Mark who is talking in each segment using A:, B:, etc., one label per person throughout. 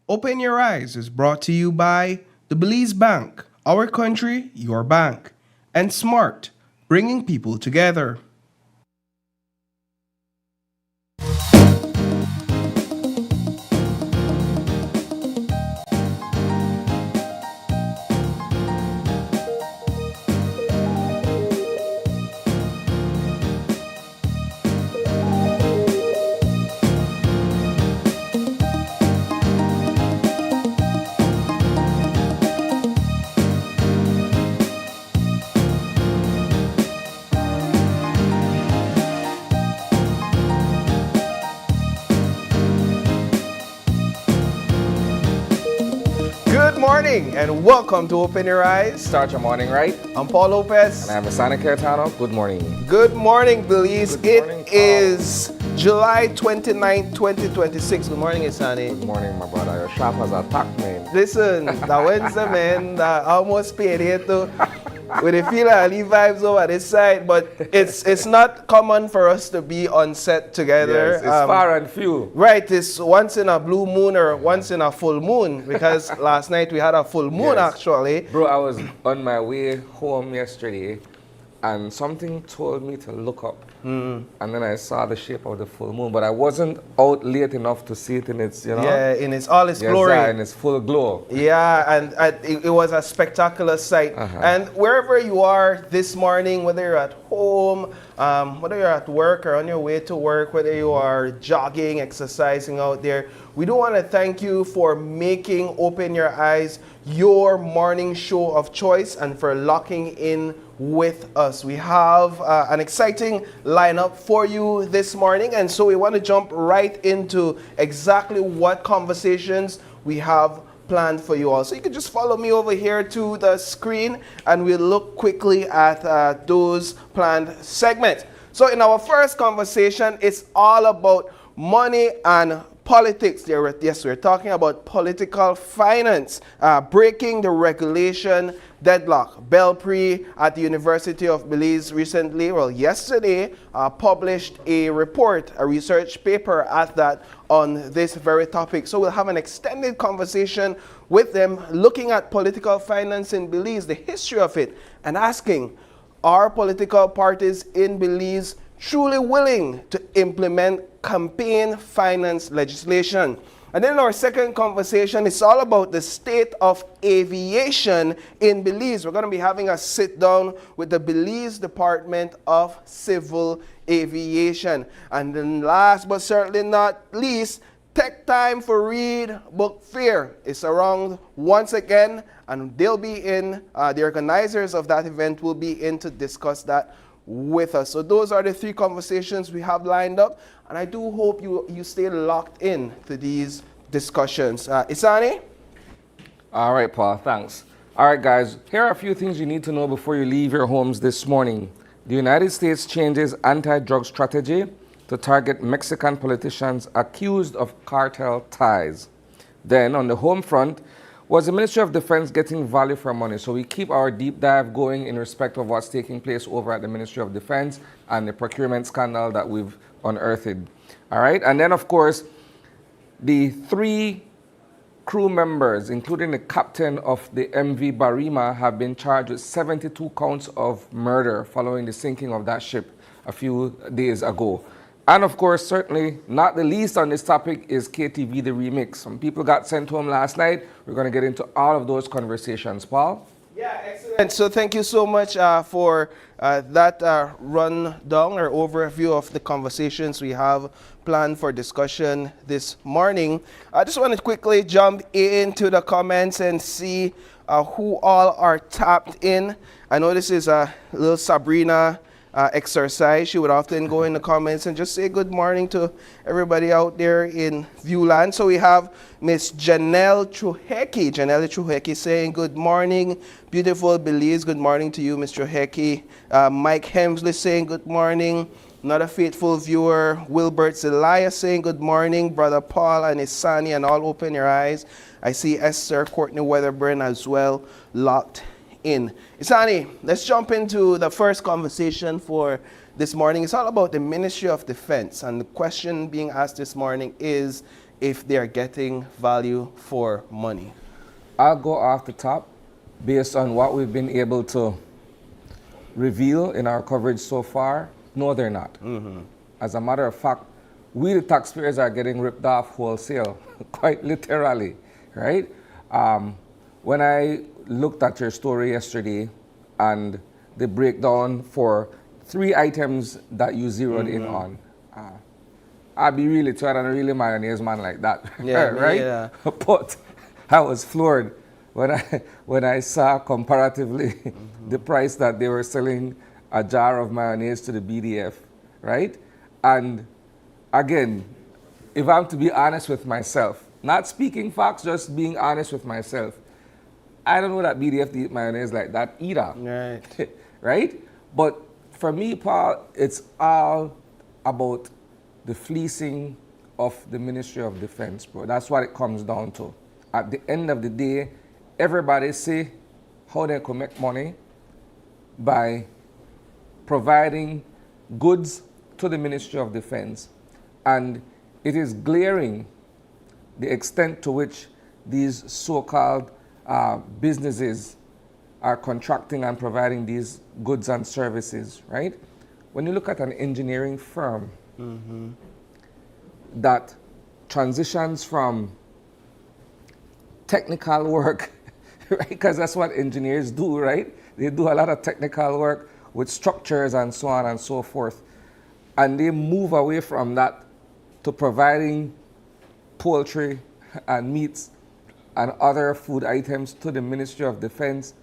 A: Open Your Eyes is brought to you by the Belize Bank, our country, your bank, and Smart, bringing people together. Good morning and welcome to Open Your Eyes.
B: Start your morning right.
A: I'm Paul Lopez.
B: And I'm Asana Keretano. Good morning.
A: Good morning, Belize.
B: Good morning,
A: It
B: Paul.
A: is July 29th, 2026. Good morning, Isani.
B: Good morning, my brother. You're sharp as a tack, man.
A: Listen, that Wednesday, man, that almost paid here too. With the feel of leave vibes over this side, but it's not common for us to be on set together.
B: Yes, it's far and few.
A: Right, it's once in a blue moon or once in a full moon, because last night we had a full moon
B: Yes.
A: actually.
B: Bro, I was on my way home yesterday and something told me to look up. And then I saw the shape of the full moon, but I wasn't out late enough to see it in its,
A: Yeah, in its all its
B: yes,
A: glory.
B: in its full glow.
A: Yeah, and it was a spectacular sight. And wherever you are this morning, whether you're at home, whether you're at work or on your way to work, whether you are jogging, exercising out there, we do want to thank you for making Open Your Eyes your morning show of choice and for locking in with us. We have an exciting lineup for you this morning, and so we want to jump right into exactly what conversations we have planned for you all. So you can just follow me over here to the screen and we'll look quickly at those planned segments. So in our first conversation, it's all about money and politics. Yes, we're talking about political finance, breaking the regulation deadlock. Belpre at the University of Belize recently, yesterday, published a report, a research paper at that, on this very topic. So we'll have an extended conversation with them, looking at political finance in Belize, the history of it, and asking, are political parties in Belize truly willing to implement campaign finance legislation? And then our second conversation is all about the state of aviation in Belize. We're going to be having a sit down with the Belize Department of Civil Aviation. And then last but certainly not least, Tech Time for Read Book Fair is around once again, and they'll be in, the organizers of that event will be in to discuss that with us. So those are the three conversations we have lined up, and I do hope you stay locked in to these discussions. Isani?
B: All right, Paul, thanks. All right, guys, here are a few things you need to know before you leave your homes this morning. The United States changes anti-drug strategy to target Mexican politicians accused of cartel ties. Then, on the home front, was the Ministry of Defense getting value for money? So we keep our deep dive going in respect of what's taking place over at the Ministry of Defense and the procurement scandal that we've unearthed. All right, and then of course, the three crew members, including the captain of the MV Barima, have been charged with 72 counts of murder following the sinking of that ship a few days ago. And of course, certainly not the least on this topic is KTV The Remix. Some people got sent home last night. We're going to get into all of those conversations. Paul?
A: Yeah, excellent. So thank you so much for that rundown or overview of the conversations we have planned for discussion this morning. I just want to quickly jump into the comments and see who all are tapped in. I know this is a little Sabrina exercise. She would often go in the comments and just say good morning to everybody out there in Viewland. So we have Miss Janelle Truhecki. Janelle Truhecki saying good morning, beautiful Belize. Good morning to you, Miss Truhecki. Mike Hemsley saying good morning. Another faithful viewer, Wilbert Zelaya, saying good morning. Brother Paul and Isani and all Open Your Eyes. I see Esther Courtney Weatherburn as well, locked in. Isani, let's jump into the first conversation for this morning. It's all about the Ministry of Defense, and the question being asked this morning is if they're getting value for money?
B: I'll go off the top based on what we've been able to reveal in our coverage so far. No, they're not. As a matter of fact, we the taxpayers are getting ripped off wholesale, quite literally, right? When I looked at your story yesterday and the breakdown for 3 items that you zeroed in on, I'd be really tired and really mayonnaise man like that,
A: Yeah,
B: right?
A: yeah.
B: But I was floored when I saw comparatively the price that they were selling a jar of mayonnaise to the BDF, right? And again, if I'm to be honest with myself, not speaking facts, just being honest with myself, I don't know that BDF eat mayonnaise like that either.
A: Right.
B: Right? But for me, Paul, it's all about the fleecing of the Ministry of Defense, bro. That's what it comes down to. At the end of the day, everybody see how they can make money by providing goods to the Ministry of Defense. And it is glaring the extent to which these so-called businesses are contracting and providing these goods and services, right? When you look at an engineering firm that transitions from technical work, right? Because that's what engineers do, right? They do a lot of technical work with structures and so on and so forth. And they move away from that to providing poultry and meats and other food items to the Ministry of Defense.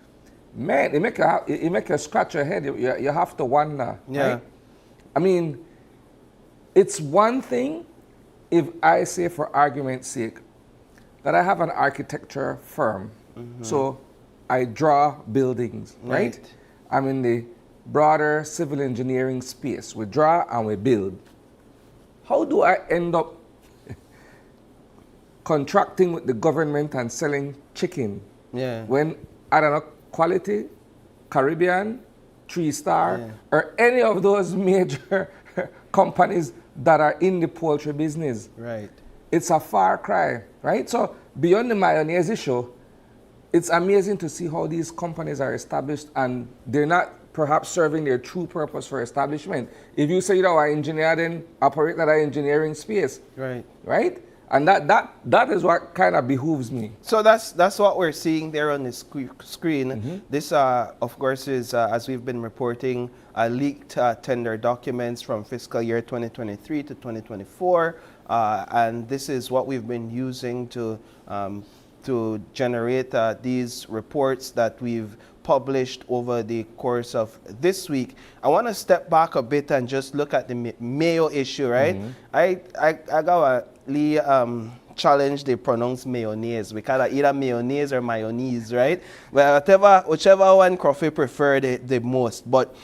B: Man, it make you scratch your head. You have to wonder,
A: Yeah.
B: right? I mean, it's one thing if I say, for argument's sake, that I have an architecture firm. So I draw buildings, right? I'm in the broader civil engineering space. We draw and we build. How do I end up contracting with the government and selling chicken
A: Yeah.
B: when, I don't know, Quality, Caribbean, 3-Star, or any of those major companies that are in the poultry business?
A: Right.
B: It's a far cry, right? So beyond the mayonnaise issue, it's amazing to see how these companies are established and they're not perhaps serving their true purpose for establishment. If you say, I engineer, then operate that engineering space,
A: Right.
B: right? And that is what kind of behooves me.
A: So that's what we're seeing there on the screen. This, of course, is, as we've been reporting, leaked tender documents from fiscal year 2023 to 2024. And this is what we've been using to generate these reports that we've published over the course of this week. I want to step back a bit and just look at the mayo issue, right? I got challenge they pronounce mayonnaise. We call it either mayonnaise or mayonnaise, right? Well, whichever one Coffee preferred the most. But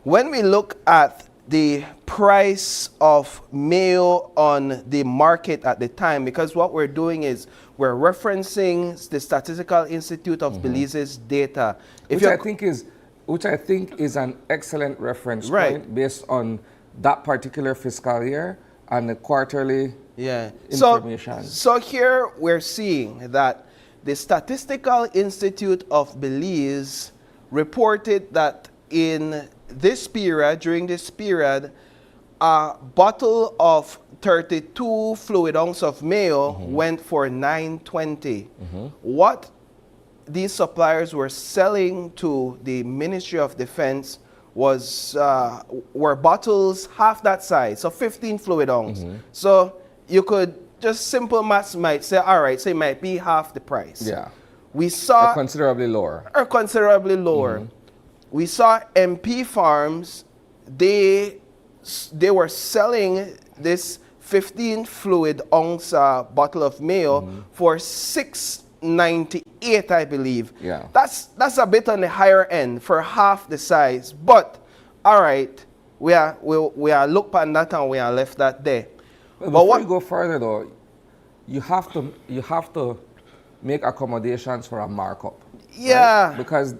A: when we look at the price of mayo on the market at the time, because what we're doing is we're referencing the Statistical Institute of Belize's data.
B: Which I think is an excellent reference point based on that particular fiscal year and the quarterly information.
A: So here we're seeing that the Statistical Institute of Belize reported that in this period, during this period, a bottle of 32 fluid ounce of mayo went for $9.20. What these suppliers were selling to the Ministry of Defense were bottles half that size, so 15 fluid ounce. So you could just simple maths might say, all right, so it might be half the price.
B: Yeah.
A: We saw
B: considerably lower.
A: We saw MP Farms, they were selling this 15 fluid ounce bottle of mayo for $6.98, I believe.
B: Yeah.
A: That's a bit on the higher end for half the size. But all right, we are looked at that and we are left that there.
B: But before you go further though, you have to make accommodations for a markup.
A: Yeah.
B: Right? Because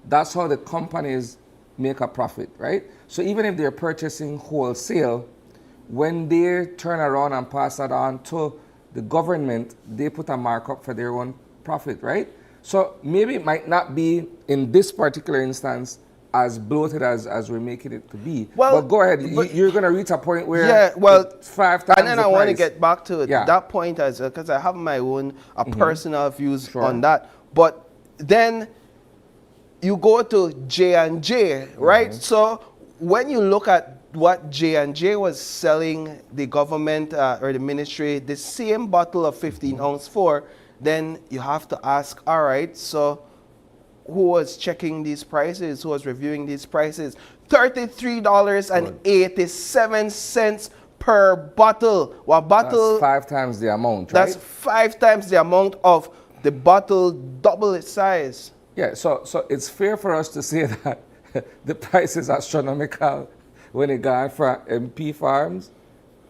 B: that's how the companies make a profit, right? So even if they're purchasing wholesale, when they turn around and pass that on to the government, they put a markup for their own profit, right? So maybe it might not be in this particular instance as bloated as we're making it to be.
A: Well,
B: but go ahead,
A: but
B: you're going to reach a point where
A: yeah, well,
B: it's 5 times
A: and then
B: the
A: I want to
B: price.
A: get back to
B: Yeah.
A: that point as because I have my own personal views
B: Sure.
A: on that. But then you go to J&J, right? So when you look at what J&J was selling the government or the ministry the same bottle of 15-ounce for, then you have to ask, all right, so who was checking these prices, who was reviewing these prices? $33.87 per bottle. What bottle?
B: That's 5 times the amount, right?
A: That's 5 times the amount of the bottle, double its size.
B: Yeah, so it's fair for us to say that the price is astronomical when it got from MP Farms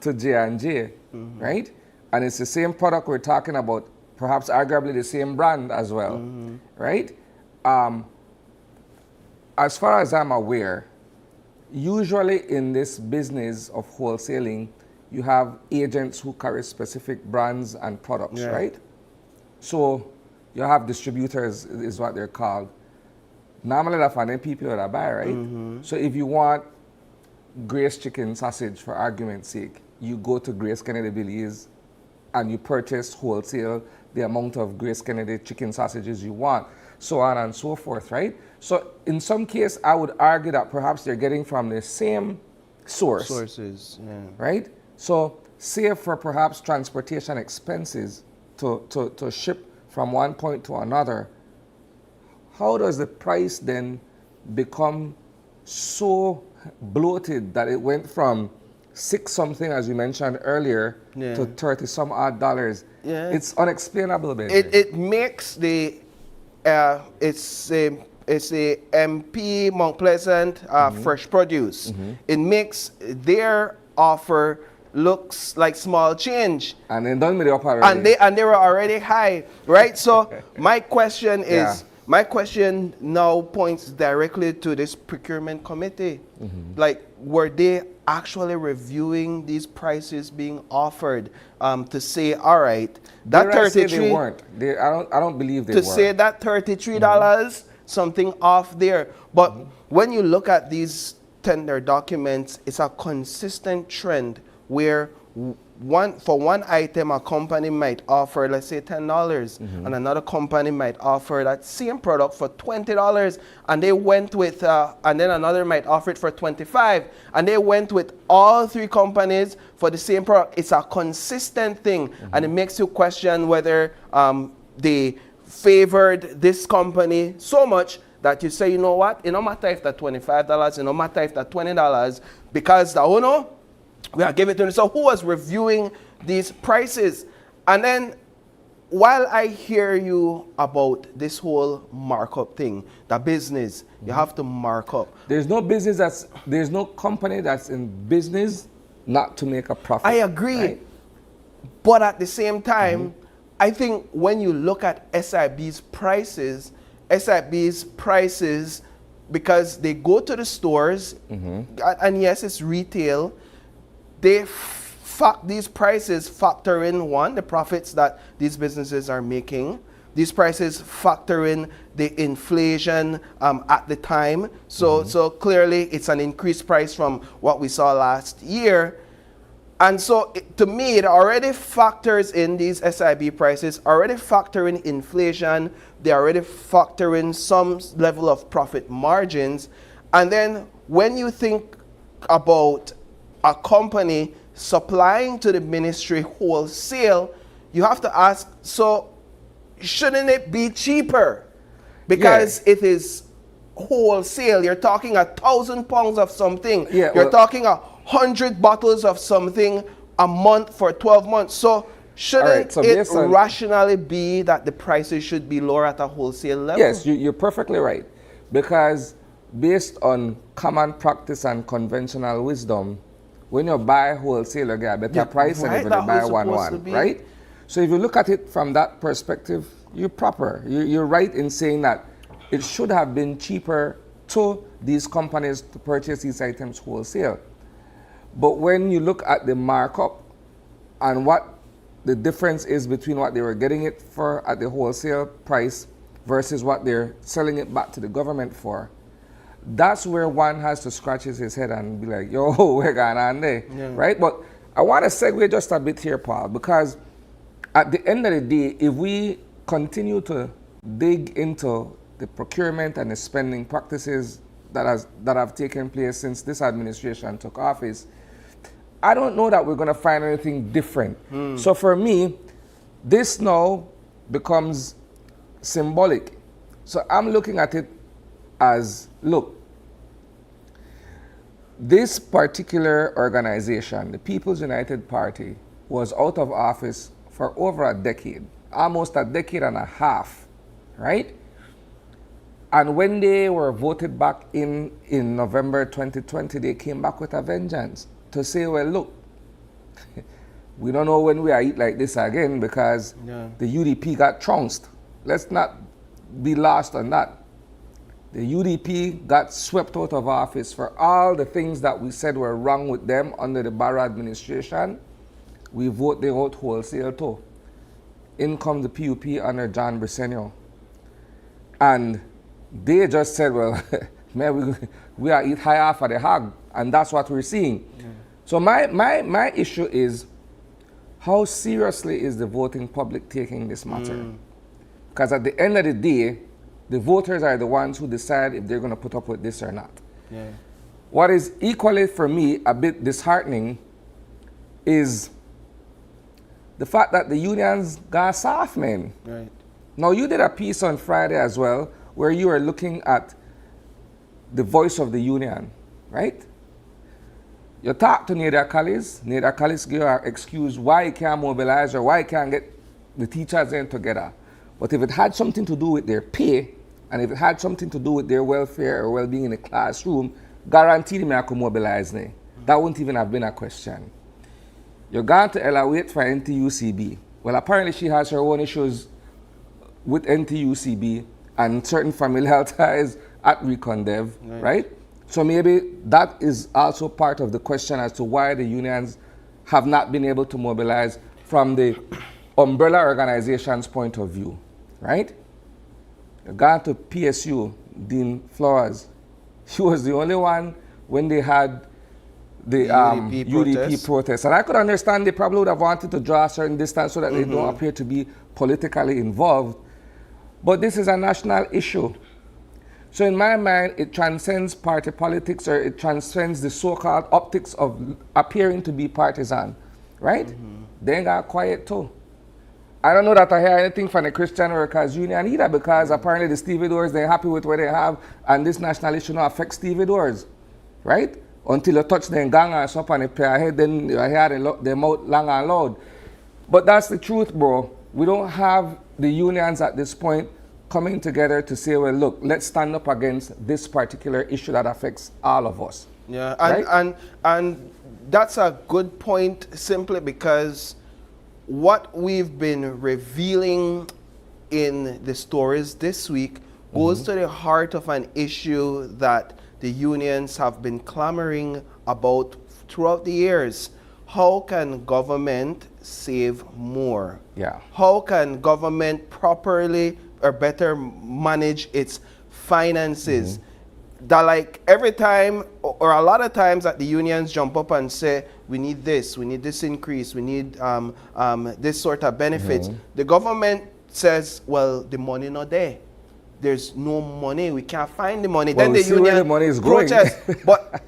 B: to J&J, right? And it's the same product we're talking about, perhaps arguably the same brand as well, right? As far as I'm aware, usually in this business of wholesaling, you have agents who carry specific brands and products, right? So you have distributors is what they're called. Normally that's for people that buy, right? So if you want Grace chicken sausage, for argument's sake, you go to Grace Kennedy Belize and you purchase wholesale the amount of Grace Kennedy chicken sausages you want, so on and so forth, right? So in some case, I would argue that perhaps they're getting from the same
A: Sources, yeah.
B: right? So save for perhaps transportation expenses to ship from one point to another. How does the price then become so bloated that it went from 6 something, as you mentioned earlier, to 30 some odd dollars?
A: Yeah.
B: It's unexplainable, baby.
A: It makes the it's a MP Mount Pleasant fresh produce. It makes their offer looks like small change.
B: And then done with the upper already.
A: And they were already high, right? So my question is, my question now points directly to this procurement committee. Like, were they actually reviewing these prices being offered to say, all right, that 33,
B: they weren't. I don't believe they were.
A: To say that $33, something off there. But when you look at these tender documents, it's a consistent trend where for one item a company might offer, let's say $10, and another company might offer that same product for $20, and they went with and then another might offer it for $25, and they went with all 3 companies for the same product. It's a consistent thing, and it makes you question whether they favored this company so much that you say, you know what, it no matter if that's $25, it no matter if that's $20, because the owner, we are giving it to them. So who was reviewing these prices? And then while I hear you about this whole markup thing, the business, you have to mark up.
B: There's no company that's in business not to make a profit.
A: I agree. Right? But at the same time, I think when you look at SIB's prices, because they go to the stores, and yes, it's retail, these prices factor in, one, the profits that these businesses are making. These prices factor in the inflation at the time. So clearly it's an increased price from what we saw last year. And so to me, it already factors in these SIB prices, already factor in inflation. They already factor in some level of profit margins. And then when you think about a company supplying to the ministry wholesale, you have to ask, so shouldn't it be cheaper? Because it is wholesale. You're talking 1,000 pounds of something. You're talking 100 bottles of something a month for 12 months. So shouldn't it rationally be that the prices should be lower at a wholesale level?
B: Yes, you're perfectly right. Because based on common practice and conventional wisdom, when you buy wholesale, you get a better price than if you buy one, right? So if you look at it from that perspective, you're proper. You're right in saying that it should have been cheaper to these companies to purchase these items wholesale. But when you look at the markup and what the difference is between what they were getting it for at the wholesale price versus what they're selling it back to the government for. That's where one has to scratch his head and be like, yo, we're going on there, right? But I want to segue just a bit here, Paul, because at the end of the day, if we continue to dig into the procurement and the spending practices that have taken place since this administration took office, I don't know that we're going to find anything different. So for me, this now becomes symbolic. So I'm looking at it as, look, this particular organization, the People's United Party, was out of office for over a decade, almost a decade and a half, right? And when they were voted back in November 2020, they came back with a vengeance to say, well, look, we don't know when we are eat like this again because the UDP got trounced. Let's not be lost on that. The UDP got swept out of office for all the things that we said were wrong with them under the Barrow administration. We vote them out wholesale too. In comes the PUP under John Briceño. And they just said, well, man, we are eat high off of the hog. And that's what we're seeing. So my issue is, how seriously is the voting public taking this matter? Because at the end of the day, the voters are the ones who decide if they're going to put up with this or not. What is equally for me a bit disheartening is the fact that the unions got soft, man. Now, you did a piece on Friday as well where you were looking at the voice of the union, right? You talk to Nader Callis. Nader Callis give an excuse why he can't mobilize or why he can't get the teachers in together. But if it had something to do with their pay, and if it had something to do with their welfare or well-being in the classroom, guaranteed me I could mobilize me. That wouldn't even have been a question. You're going to Ella wait for NTUCB. Well, apparently she has her own issues with NTUCB and certain familial ties at Recondev, right? So maybe that is also part of the question as to why the unions have not been able to mobilize from the umbrella organization's point of view, right? You're going to PSU, Dean Flores. She was the only one when they had the UDP protest. And I could understand they probably would have wanted to draw a certain distance so that they don't appear to be politically involved. But this is a national issue. So in my mind, it transcends party politics, or it transcends the so-called optics of appearing to be partisan, right? They got quiet too. I don't know that I hear anything from the Christian Workers Union either, because apparently the stevedores, they're happy with what they have, and this national issue not affect stevedores, right? Until you touch them gang and up and they pay ahead, then you hear them out long and loud. But that's the truth, bro. We don't have the unions at this point coming together to say, well, look, let's stand up against this particular issue that affects all of us.
A: Yeah,
B: right?
A: and that's a good point, simply because what we've been revealing in the stories this week goes to the heart of an issue that the unions have been clamoring about throughout the years. How can government save more? How can government properly or better manage its finances? That, like, every time or a lot of times that the unions jump up and say, we need this increase, we need this sort of benefits, the government says, well, the money not there. There's no money, we can't find the money.
B: Well,
A: then the union the money is protest. But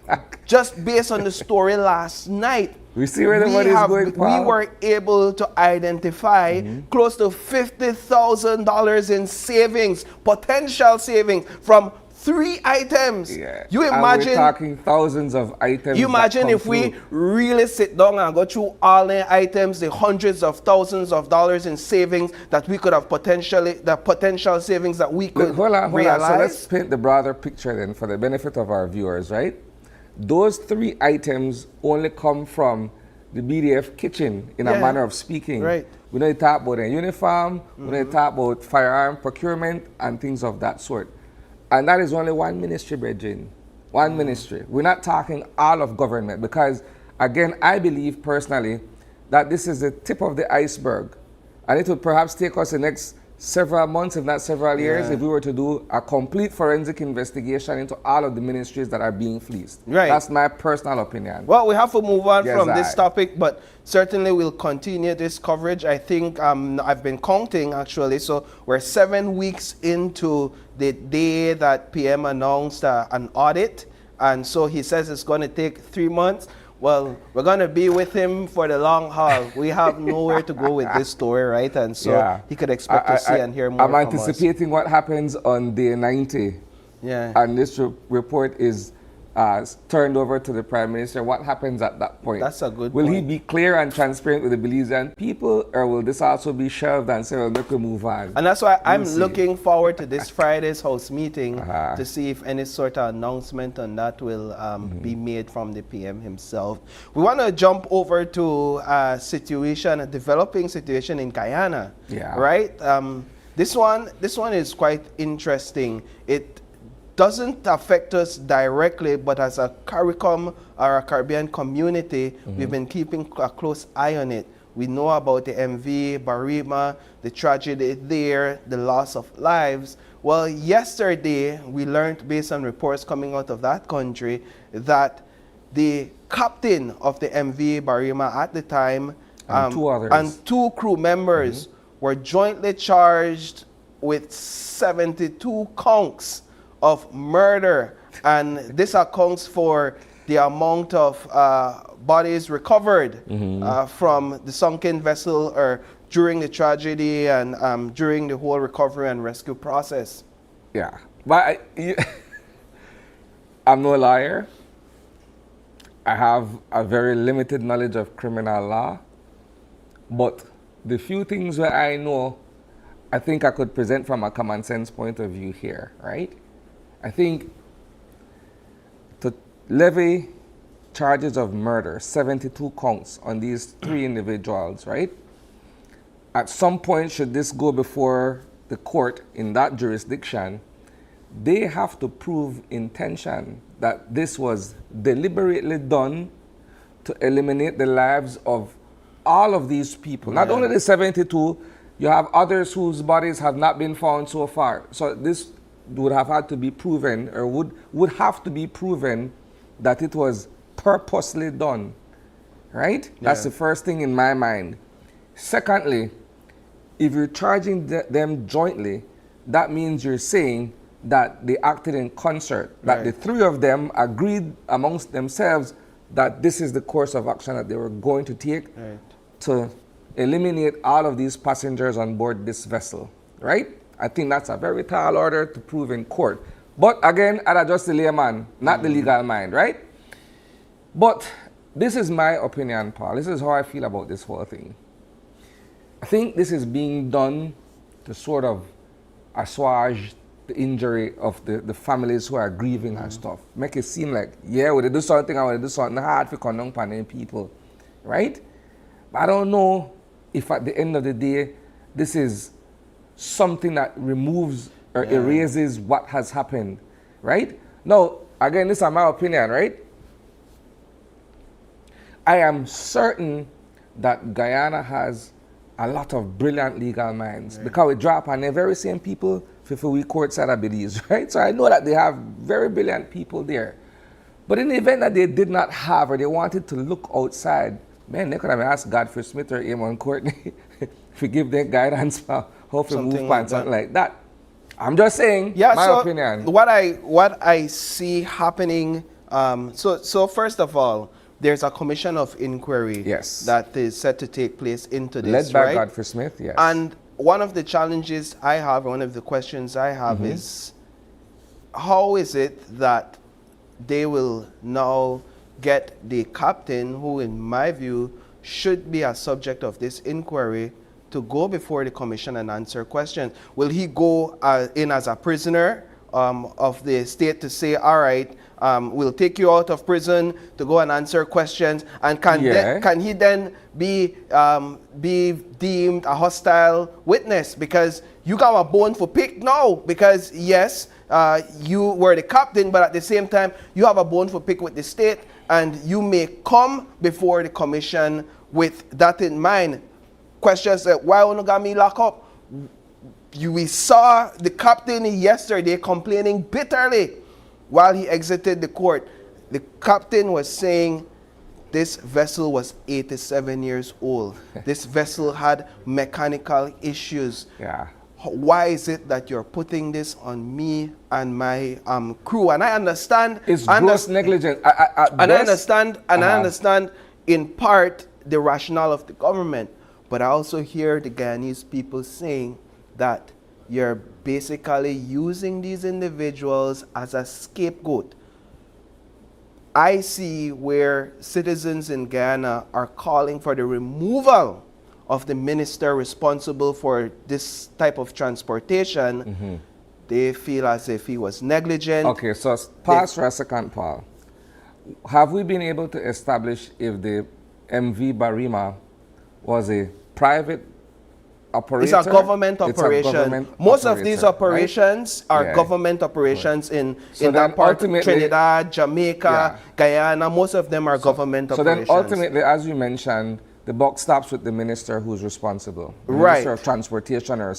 A: just based on the story last night,
B: we see where the money is going, Paul.
A: We were able to identify close to $50,000 in savings, potential savings from 3 items. You imagine,
B: and we're talking thousands of items.
A: You imagine if we really sit down and go through all the items, the hundreds of thousands of dollars in savings that we could have potential savings that we could realize.
B: So let's paint the broader picture then for the benefit of our viewers, right? Those 3 items only come from the BDF kitchen, in a manner of speaking. We don't talk about a uniform, we don't talk about firearm procurement and things of that sort. And that is only one ministry, brethren. One ministry. We're not talking all of government, because, again, I believe personally that this is the tip of the iceberg. And it would perhaps take us the next several months, if not several years, if we were to do a complete forensic investigation into all of the ministries that are being fleeced.
A: Right.
B: That's my personal opinion.
A: Well, we have to move on from this topic, but certainly we'll continue this coverage. I think I've been counting, actually. So we're 7 weeks into the day that PM announced an audit. And so he says it's going to take 3 months. Well, we're going to be with him for the long haul. We have nowhere to go with this story, right? And so he could expect to see and hear more from us.
B: I'm anticipating what happens on day 90.
A: Yeah.
B: And this report is turned over to the Prime Minister. What happens at that point?
A: That's a good
B: Will
A: point.
B: he be clear and transparent with the Belizean people, or will this also be shelved and say, well, look, we move on?
A: And that's why I'm looking forward to this Friday's House meeting to see if any sort of announcement on that will be made from the PM himself. We want to jump over to a developing situation in Guyana, right? This one is quite interesting. It doesn't affect us directly, but as a CARICOM or a Caribbean community, we've been keeping a close eye on it. We know about the MV Barima, the tragedy there, the loss of lives. Well, yesterday we learned, based on reports coming out of that country, that the captain of the MV Barima at the time and two crew members were jointly charged with 72 counts of murder, and this accounts for the amount of bodies recovered from the sunken vessel or during the tragedy and during the whole recovery and rescue process.
B: Yeah, but I'm no lawyer. I have a very limited knowledge of criminal law, but the few things that I know, I think I could present from a common sense point of view here, right? I think to levy charges of murder, 72 counts on these 3 individuals, right? At some point, should this go before the court in that jurisdiction, they have to prove intention, that this was deliberately done to eliminate the lives of all of these people. Not only the 72, you have others whose bodies have not been found so far. So this would have had to be proven, or would have to be proven, that it was purposely done, right? That's the first thing in my mind. Secondly, if you're charging them jointly, that means you're saying that they acted in concert, that the 3 of them agreed amongst themselves that this is the course of action that they were going to take to eliminate all of these passengers on board this vessel, right? I think that's a very tall order to prove in court. But again, I'm just the layman, not the legal mind, right? But this is my opinion, Paul. This is how I feel about this whole thing. I think this is being done to sort of assuage the injury of the families who are grieving and stuff. Make it seem like, yeah, we do something, I want to do something hard for condemning people, right? But I don't know if at the end of the day, this is something that removes or erases what has happened, right? Now, again, this is my opinion, right? I am certain that Guyana has a lot of brilliant legal minds because we drop on the very same people for we courtside of Belize, right? So I know that they have very brilliant people there. But in the event that they did not have, or they wanted to look outside, man, they could have asked Godfrey Smith or Eamon Courtney to give them guidance for how to move on, something like that. I'm just saying, my opinion.
A: What I see happening, so first of all, there's a commission of inquiry that is set to take place into this,
B: led by Godfrey Smith, yes.
A: And one of the challenges I have, one of the questions I have is, how is it that they will now get the captain, who in my view should be a subject of this inquiry, to go before the commission and answer questions? Will he go in as a prisoner, of the state to say, all right, we'll take you out of prison to go and answer questions, and can he then be deemed a hostile witness because you got a bone for pick? No, because yes, you were the captain, but at the same time you have a bone for pick with the state, and you may come before the commission with that in mind. Questions like, why you got me locked up? We saw the captain yesterday complaining bitterly while he exited the court. The captain was saying this vessel was 87 years old. This vessel had mechanical issues.
B: Yeah.
A: Why is it that you're putting this on me and my crew? And I understand.
B: It's gross negligence.
A: I understand in part the rationale of the government, but I also hear the Guyanese people saying that you're basically using these individuals as a scapegoat. I see where citizens in Guyana are calling for the removal of the minister responsible for this type of transportation. Mm-hmm. They feel as if he was negligent.
B: Okay, so pause for a second, Paul. Have we been able to establish if the MV Barima was a private operator?
A: It's a government operation. Most of these operations are government operations in that part of Trinidad, Jamaica, Guyana. Most of them are government operations.
B: So then ultimately, as you mentioned, the buck stops with the minister who's responsible. The
A: right.
B: Minister of Transportation or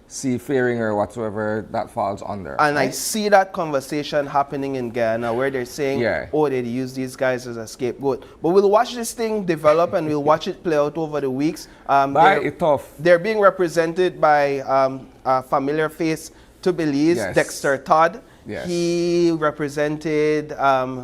B: seafaring or whatsoever that falls under.
A: And I see that conversation happening in Guyana where they're saying, oh, they use these guys as a scapegoat. But we'll watch this thing develop and we'll watch it play out over the weeks. They're being represented by a familiar face to Belize, Dexter Todd.
B: Yes.
A: He represented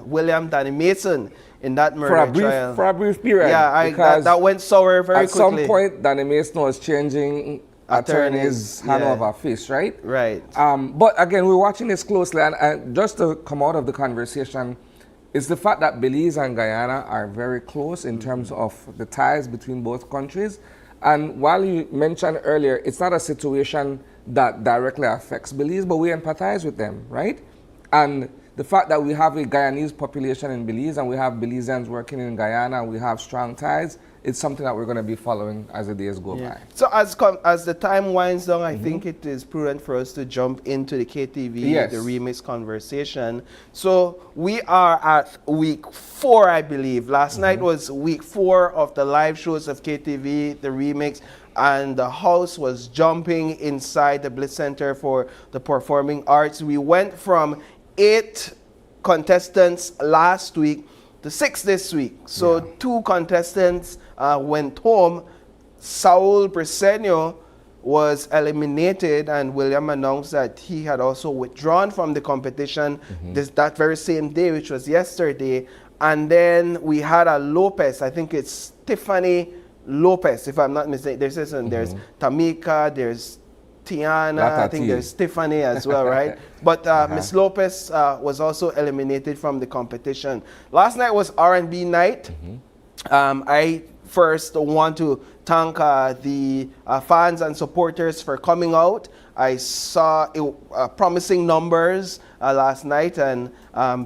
A: William Danny Mason in that murder trial.
B: For a brief period.
A: Yeah, that went sour very quickly.
B: At some point, Danny Mason was changing attorney's hand over fist, right?
A: Right.
B: But again, we're watching this closely, and just to come out of the conversation, is the fact that Belize and Guyana are very close in terms of the ties between both countries. And while you mentioned earlier, it's not a situation that directly affects Belize, but we empathize with them, right? And the fact that we have a Guyanese population in Belize and we have Belizeans working in Guyana, we have strong ties, it's something that we're going to be following as the days go by.
A: So as the time winds down, I think it is prudent for us to jump into the KTV, the remix conversation. So we are at week 4, I believe. Last night was week 4 of the live shows of KTV, the remix, and the house was jumping inside the Bliss Center for the Performing Arts. We went from 8 contestants last week to 6 this week. So 2 contestants went home. Saul Briseño was eliminated, and William announced that he had also withdrawn from the competition that very same day, which was yesterday. And then we had a Lopez, I think it's Tiffany Lopez, if I'm not mistaken. There's Tamika, there's Tiana, I think there's Tiffany as well, right? But Miss Lopez was also eliminated from the competition. Last night was R&B night. I first want to thank the fans and supporters for coming out. I saw promising numbers last night, and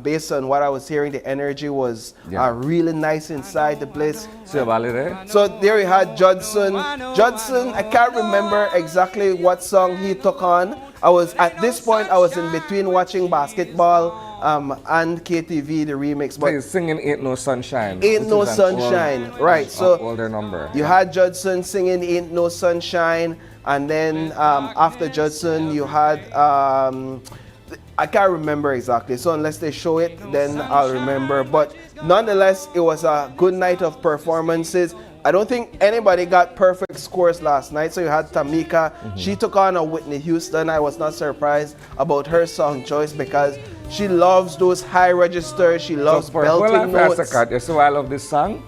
A: based on what I was hearing, the energy was really nice inside the Bliss. So there we had Judson. Judson, I can't remember exactly what song he took on. At this point, I was in between watching basketball and KTV, the remix.
B: But he's singing Ain't No Sunshine.
A: Ain't No Sunshine, right. So
B: older number.
A: You had Judson singing Ain't No Sunshine, and then after Judson, you had, I can't remember exactly. So unless they show it, then I'll remember. But nonetheless, it was a good night of performances. I don't think anybody got perfect scores last night. So you had Tamika. She took on a Whitney Houston. I was not surprised about her song choice because she loves those high registers. She loves belting notes.
B: You see why I love this song?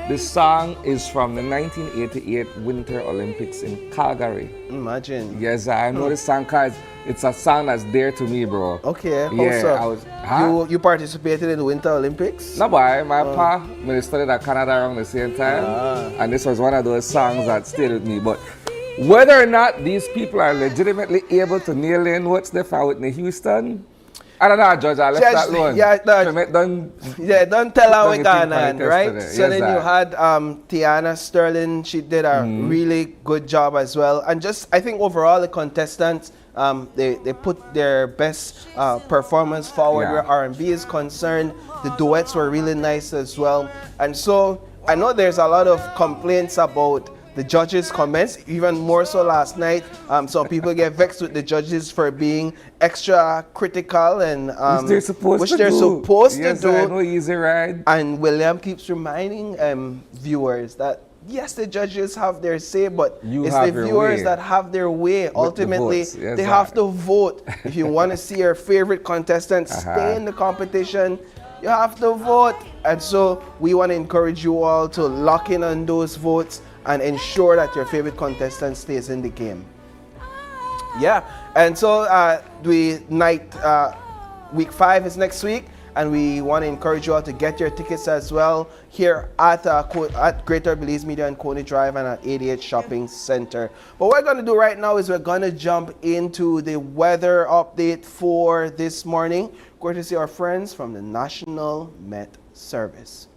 B: This song is from the 1988 Winter Olympics in Calgary.
A: Imagine.
B: Yes, I know this song because it's a song that's dear to me, bro.
A: Okay, you participated in the Winter Olympics?
B: No, boy. My pa, when I studied at Canada around the same time, and this was one of those songs that stayed with me. But Whether or not these people are legitimately able to nail in what's the foul in Houston, I don't know, Judge. I left that alone.
A: Don't tell how we gone on, right?
B: Yesterday.
A: So
B: yes,
A: then you had Tiana Sterling. She did a really good job as well. And just, I think overall the contestants, they put their best performance forward where R&B is concerned. The duets were really nice as well. And so I know there's a lot of complaints about the judges' comments, even more so last night. Some people get vexed with the judges for being extra critical and
B: which they're supposed to do. I know, easy ride.
A: And William keeps reminding viewers that yes, the judges have their say, but it's the viewers that have their way. Ultimately, they have to vote. If you want to see your favorite contestants stay in the competition, you have to vote. And so we want to encourage you all to lock in on those votes and ensure that your favorite contestant stays in the game. Yeah, and so week 5 is next week, and we want to encourage you all to get your tickets as well here at Greater Belize Media and Coney Drive and at 88 Shopping Center. But what we're going to do right now is we're going to jump into the weather update for this morning, courtesy our friends from the National Met Service.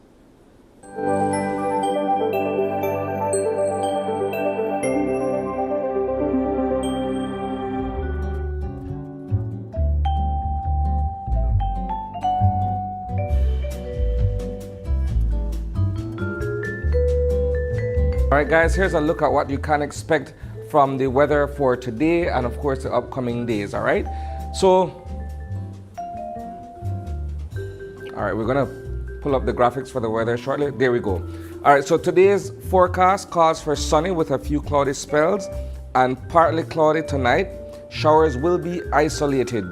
B: All right, guys, here's a look at what you can expect from the weather for today and, of course, the upcoming days, all right? So, all right, we're going to pull up the graphics for the weather shortly. There we go. All right, so today's forecast calls for sunny with a few cloudy spells and partly cloudy tonight. Showers will be isolated.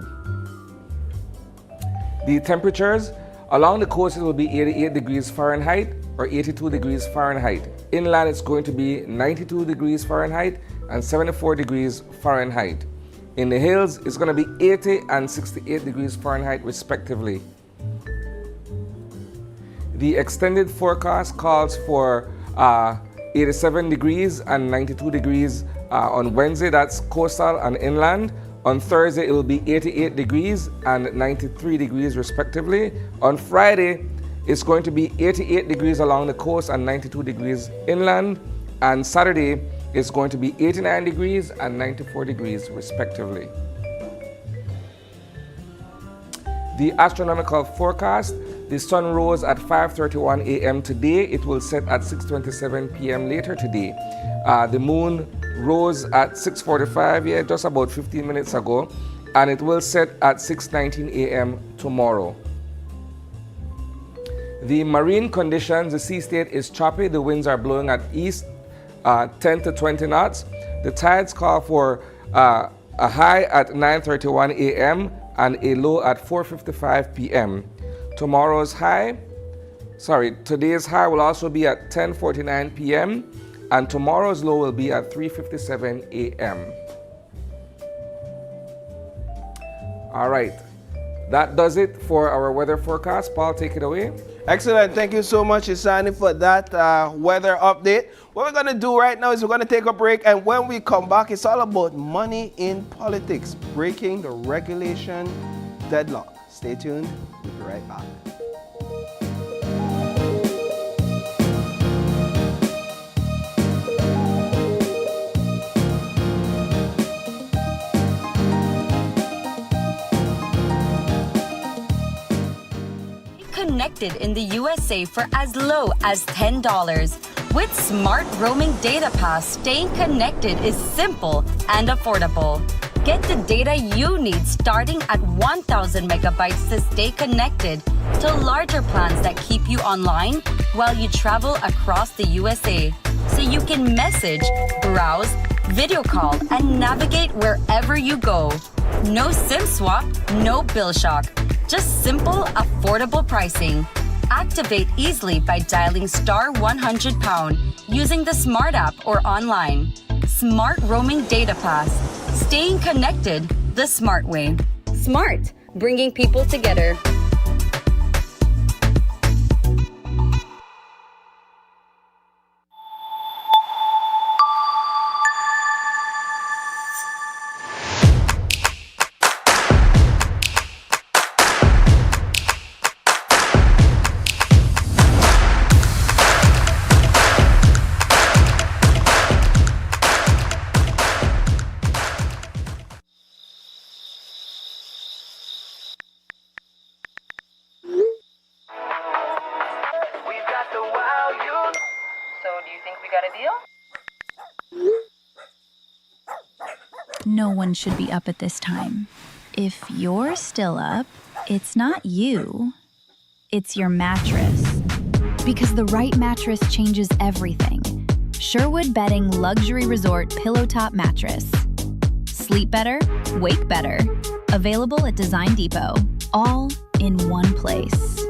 B: The temperatures along the coast will be 88 degrees Fahrenheit or 82 degrees Fahrenheit. Inland, it's going to be 92 degrees Fahrenheit and 74 degrees Fahrenheit. In the hills, it's going to be 80 and 68 degrees Fahrenheit, respectively. The extended forecast calls for 87 degrees and 92 degrees on Wednesday. That's coastal and inland. On Thursday, it will be 88 degrees and 93 degrees, respectively. On Friday, it's going to be 88 degrees along the coast and 92 degrees inland. And Saturday, it's going to be 89 degrees and 94 degrees, respectively. The astronomical forecast: the sun rose at 5:31 a.m. today. It will set at 6:27 p.m. later today. The moon rose at 6:45, just about 15 minutes ago, and it will set at 6:19 a.m. tomorrow. The marine conditions: the sea state is choppy. The winds are blowing at east 10 to 20 knots. The tides call for a high at 9:31 a.m. and a low at 4:55 p.m. Today's high will also be at 10:49 p.m. and tomorrow's low will be at 3:57 a.m. All right, that does it for our weather forecast. Paul, take it away.
A: Excellent. Thank you so much, Isani, for that weather update. What we're going to do right now is we're going to take a break, and when we come back, it's all about money in politics, breaking the regulation deadlock. Stay tuned. We'll be right back.
C: Connected in the USA for as low as $10. With Smart Roaming Data Pass, staying connected is simple and affordable. Get the data you need starting at 1,000 megabytes to stay connected to larger plans that keep you online while you travel across the USA. So you can message, browse, video call, and navigate wherever you go. No SIM swap, no bill shock. Just simple, affordable pricing. Activate easily by dialing *100# using the Smart app or online. Smart Roaming Data Pass. Staying connected the smart way. Smart, bringing people together.
D: Think we got a deal?
E: No one should be up at this time. If you're still up, it's not you. It's your mattress. Because the right mattress changes everything. Sherwood Bedding Luxury Resort Pillow Top Mattress. Sleep better, wake better. Available at Design Depot. All in one place.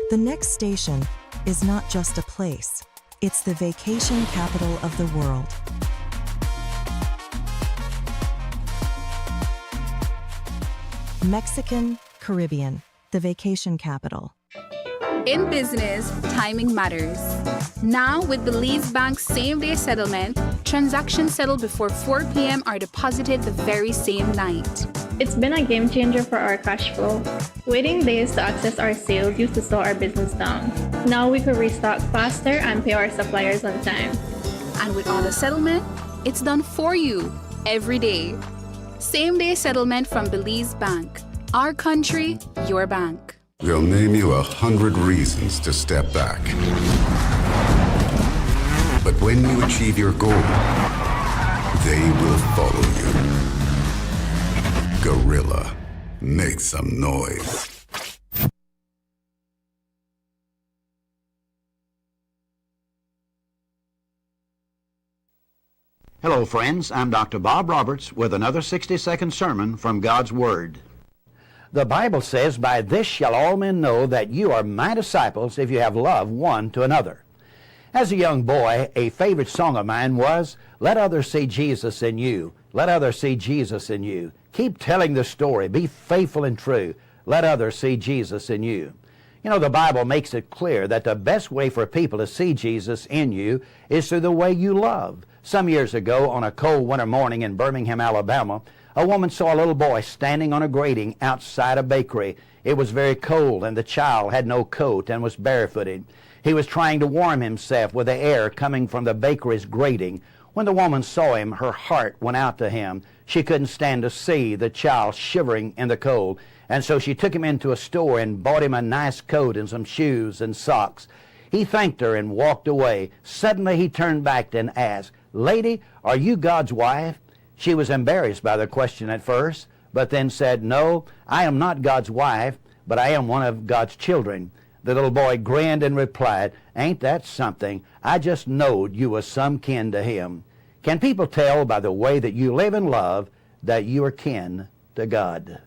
F: The next station is not just a place, it's the vacation capital of the world. Mexican Caribbean, the vacation capital.
G: In business, timing matters. Now, with Belize Bank's same-day settlement, transactions settled before 4 p.m. are deposited the very same night.
H: It's been a game changer for our cash flow. Waiting days to access our sales used to slow our business down. Now we could restock faster and pay our suppliers on time.
G: And with all the settlement, it's done for you every day. Same-day settlement from Belize Bank. Our country, your bank.
I: We'll name you 100 reasons to step back. But when you achieve your goal, they will follow you. Gorilla, make some noise.
J: Hello, friends. I'm Dr. Bob Roberts with another 60-second sermon from God's Word. The Bible says, "By this shall all men know that you are my disciples if you have love one to another." As a young boy, a favorite song of mine was, "Let others see Jesus in you. Let others see Jesus in you. Keep telling the story. Be faithful and true. Let others see Jesus in you." You know, the Bible makes it clear that the best way for people to see Jesus in you is through the way you love. Some years ago, on a cold winter morning in Birmingham, Alabama, a woman saw a little boy standing on a grating outside a bakery. It was very cold, and the child had no coat and was barefooted. He was trying to warm himself with the air coming from the bakery's grating. When the woman saw him, her heart went out to him. She couldn't stand to see the child shivering in the cold, and so she took him into a store and bought him a nice coat and some shoes and socks. He thanked her and walked away. Suddenly he turned back and asked, "Lady, are you God's wife?" She was embarrassed by the question at first, but then said, "No, I am not God's wife, but I am one of God's children." The little boy grinned and replied, "Ain't that something? I just knowed you was some kin to him." Can people tell by the way that you live and love that you are kin to God?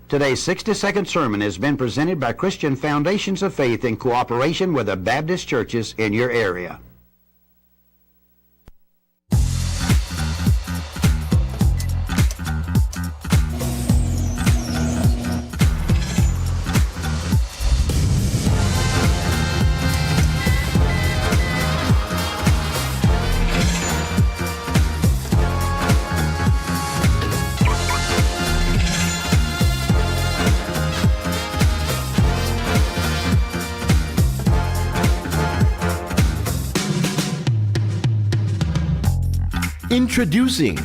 J: Today's 60-second sermon has been presented by Christian Foundations of Faith in cooperation with the Baptist churches in your area.
K: Introducing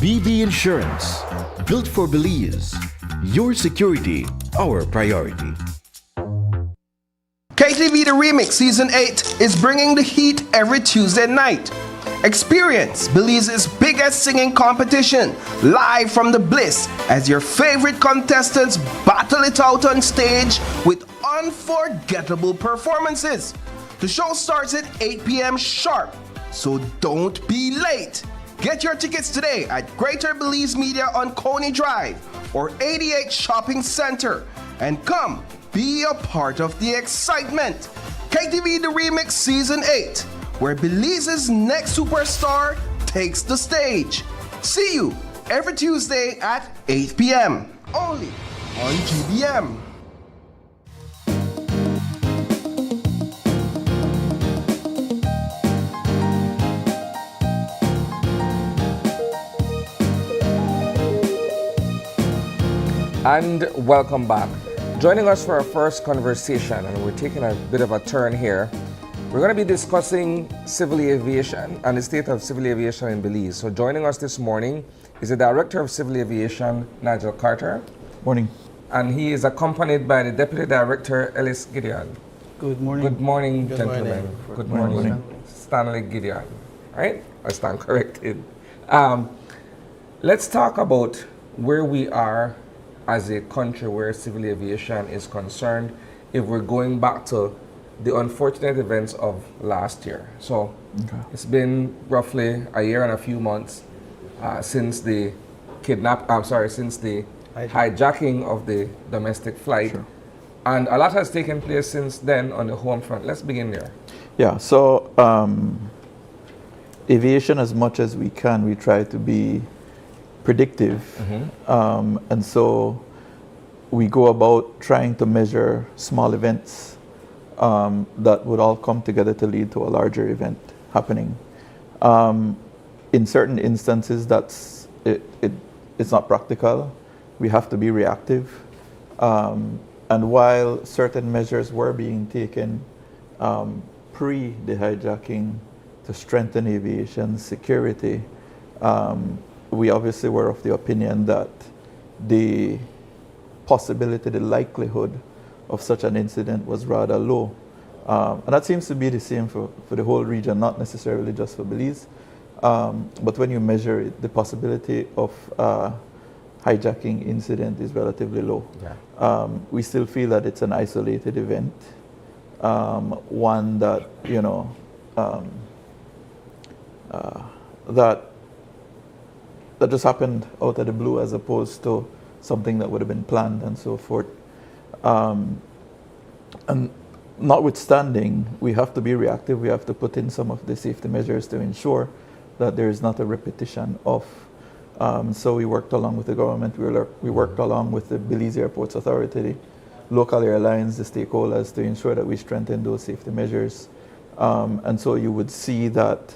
K: BB Insurance, built for Belize. Your security, our priority.
A: KTV The Remix Season 8 is bringing the heat every Tuesday night. Experience Belize's biggest singing competition live from the Bliss as your favorite contestants battle it out on stage with unforgettable performances. The show starts at 8 p.m. sharp, so don't be late. Get your tickets today at Greater Belize Media on Coney Drive or 88 Shopping Center and come be a part of the excitement. KTV The Remix Season 8, where Belize's next superstar takes the stage. See you every Tuesday at 8 p.m. only on GBM.
B: And welcome back. Joining us for our first conversation, and we're taking a bit of a turn here, We're going to be discussing civil aviation and the state of civil aviation in Belize. So joining us this morning is the Director of Civil Aviation, Nigel Carter.
D: Morning.
B: And he is accompanied by the Deputy Director, Ellis Gideon.
D: Good morning.
B: Good morning,
A: Good
B: gentlemen.
A: morning.
B: Good morning. Stanley Gideon. Right? I stand corrected. Let's talk about where we are as a country where civil aviation is concerned if we're going back to the unfortunate events of last year. So it's been roughly a year and a few months since the since the hijacking of the domestic flight.
D: Sure.
B: And a lot has taken place since then on the home front. Let's begin there.
D: Yeah, so aviation, as much as we can, we try to be predictive. And so we go about trying to measure small events that would all come together to lead to a larger event happening. In certain instances, it's not practical. We have to be reactive. And while certain measures were being taken pre the hijacking to strengthen aviation security, we obviously were of the opinion that the possibility, the likelihood of such an incident was rather low. And that seems to be the same for the whole region, not necessarily just for Belize. But when you measure it, the possibility of hijacking incident is relatively low.
B: Yeah.
D: We still feel that it's an isolated event, one that, that just happened out of the blue as opposed to something that would have been planned and so forth. And notwithstanding, we have to be reactive. We have to put in some of the safety measures to ensure that there is not a repetition of. So we worked along with the government. We worked along with the Belize Airports Authority, local airlines, the stakeholders, to ensure that we strengthen those safety measures. And so you would see that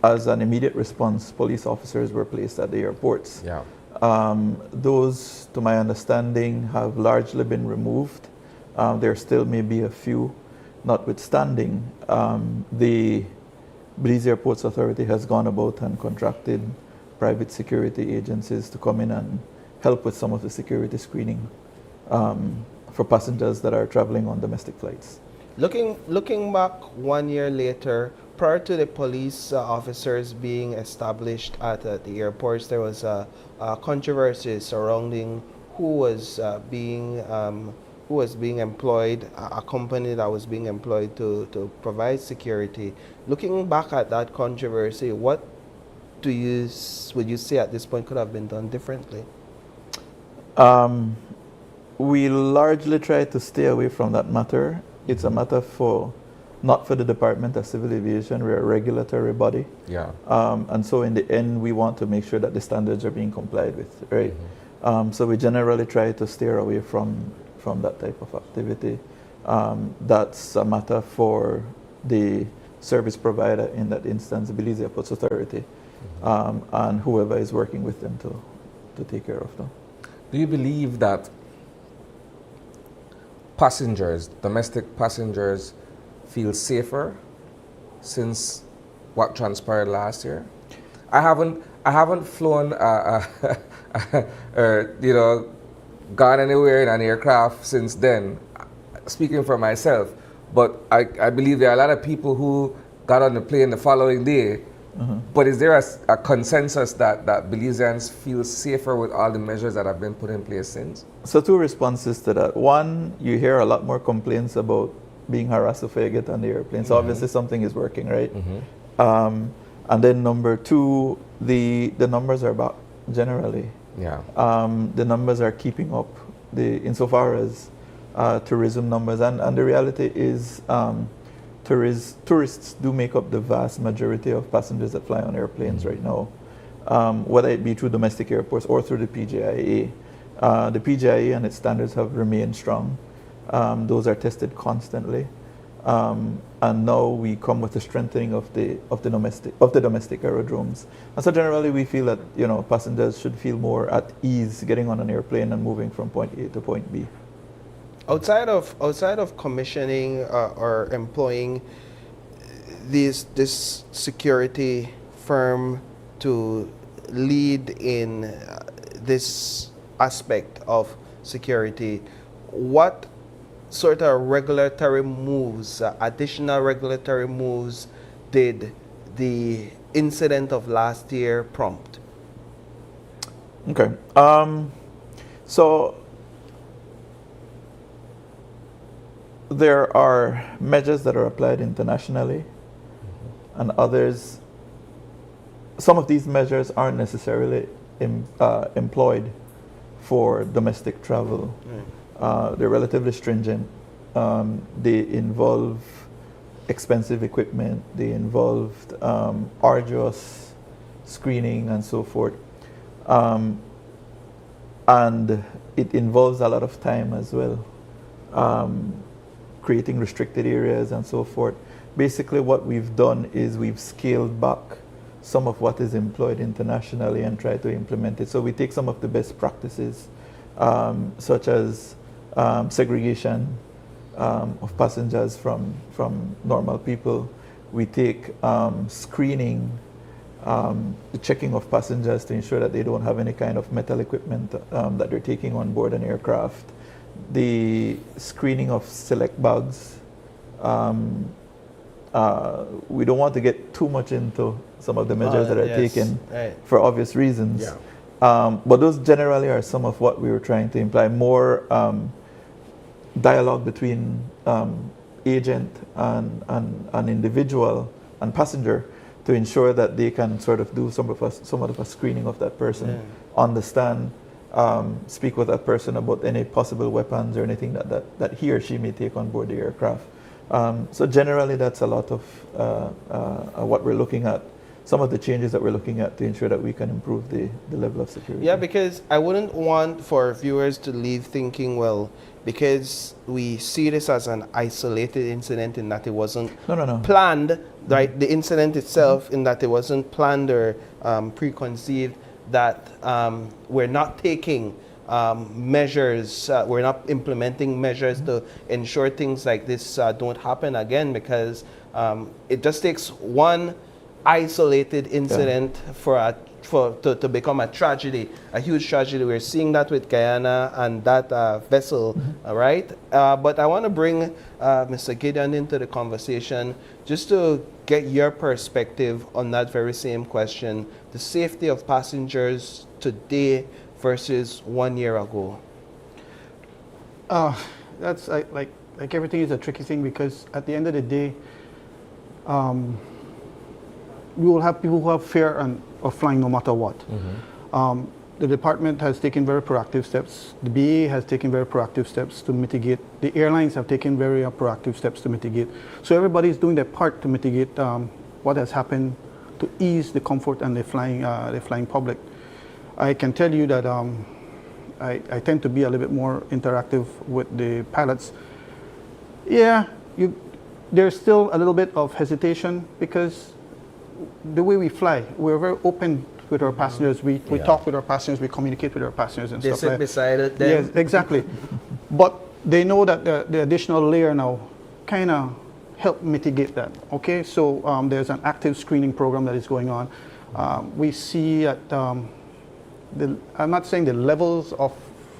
D: as an immediate response, police officers were placed at the airports.
B: Yeah.
D: Those, to my understanding, have largely been removed. There still may be a few, notwithstanding. The Belize Airports Authority has gone about and contracted private security agencies to come in and help with some of the security screening for passengers that are traveling on domestic flights.
A: Looking back 1 year later, prior to the police officers being established at the airports, there was a controversy surrounding who was being employed, a company that was being employed to provide security. Looking back at that controversy, what would you say at this point could have been done differently?
D: We largely try to stay away from that matter. It's a matter not for the Department of Civil Aviation. We're a regulatory body.
B: Yeah.
D: And so in the end, we want to make sure that the standards are being complied with, right? So we generally try to steer away from that type of activity. That's a matter for the service provider, in that instance, the Belize Airports Authority, and whoever is working with them to take care of them.
B: Do you believe that domestic passengers, feel safer since what transpired last year? I haven't flown, gone anywhere in an aircraft since then, speaking for myself, but I believe there are a lot of people who got on the plane the following day. But is there a consensus that Belizeans feel safer with all the measures that have been put in place since?
D: So two responses to that. One, you hear a lot more complaints about being harassed before you get on the airplane. So obviously something is working, right? And then number two, the numbers are back generally.
B: Yeah.
D: The numbers are keeping up insofar as tourism numbers. And the reality is tourists do make up the vast majority of passengers that fly on airplanes right now, whether it be through domestic airports or through the PJIA. The PJIA and its standards have remained strong. Those are tested constantly. And now we come with the strengthening of the domestic aerodromes. And so generally we feel that passengers should feel more at ease getting on an airplane and moving from point A to point B.
A: Outside of commissioning or employing this security firm to lead in this aspect of security, what sort of regulatory moves, additional regulatory moves, did the incident of last year prompt?
D: Okay. So there are measures that are applied internationally, and others. Some of these measures aren't necessarily employed for domestic travel. They're relatively stringent. They involve expensive equipment. They involve arduous screening and so forth. And it involves a lot of time as well, creating restricted areas and so forth. Basically, what we've done is we've scaled back some of what is employed internationally and try to implement it. So we take some of the best practices, such as segregation of passengers from normal people. We take screening, the checking of passengers to ensure that they don't have any kind of metal equipment that they're taking on board an aircraft. The screening of select bags. We don't want to get too much into some of the measures that are taken for obvious reasons. But those generally are some of what we were trying to imply. More dialogue between agent and individual and passenger to ensure that they can sort of do some of a screening of that person, understand, speak with that person about any possible weapons or anything that he or she may take on board the aircraft. So generally, that's a lot of what we're looking at, some of the changes that we're looking at to ensure that we can improve the level of security.
A: Yeah, because I wouldn't want for viewers to leave thinking, well, because we see this as an isolated incident in that it wasn't planned, right? The incident itself, in that it wasn't planned or preconceived, that we're not taking measures, we're not implementing measures to ensure things like this don't happen again, because it just takes one isolated incident to become a tragedy, a huge tragedy. We're seeing that with Guyana and that vessel, right? But I want to bring Mr. Gideon into the conversation just to get your perspective on that very same question, the safety of passengers today versus 1 year ago.
L: That's like everything is a tricky thing, because at the end of the day, we will have people who have fear of flying no matter what. The department has taken very proactive steps. The BA has taken very proactive steps to mitigate. The airlines have taken very proactive steps to mitigate. So everybody is doing their part to mitigate what has happened, to ease the comfort and the flying public. I can tell you that I tend to be a little bit more interactive with the pilots. Yeah, there's still a little bit of hesitation, because the way we fly, we're very open with our passengers. We talk with our passengers, we communicate with our passengers and stuff like that. They sit beside them. Yes, exactly. But they know that the additional layer now kind of help mitigate that. Okay, so there's an active screening program that is going on. We see that I'm not saying the levels of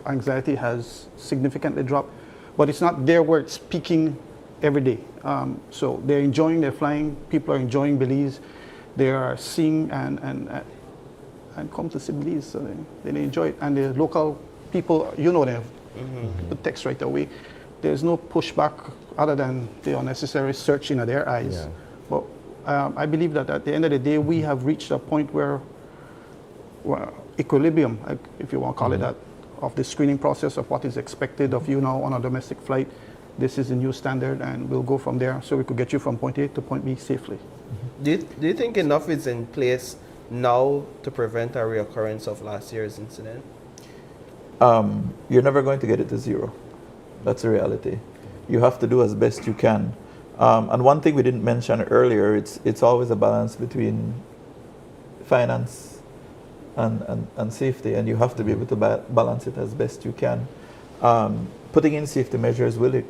L: anxiety has significantly dropped, but it's not there where it's peaking every day. So they're enjoying their flying. People are enjoying Belize. They are seeing and come to see Belize, so they enjoy it. And the local people, you know them, put text right away. There's no pushback other than the unnecessary searching of their eyes. But I believe that at the end of the day, we have reached a point where equilibrium, if you want to call it that, of the screening process of what is expected of you now on a domestic flight. This is the new standard, and we'll go from there, so we could get you from point A to point B safely.
A: Do you think enough is in place now to prevent a reoccurrence of last year's incident?
D: You're never going to get it to zero. That's a reality. You have to do as best you can. And one thing we didn't mention earlier, it's always a balance between finance and safety, and you have to be able to balance it as best you can. putting in safety measures will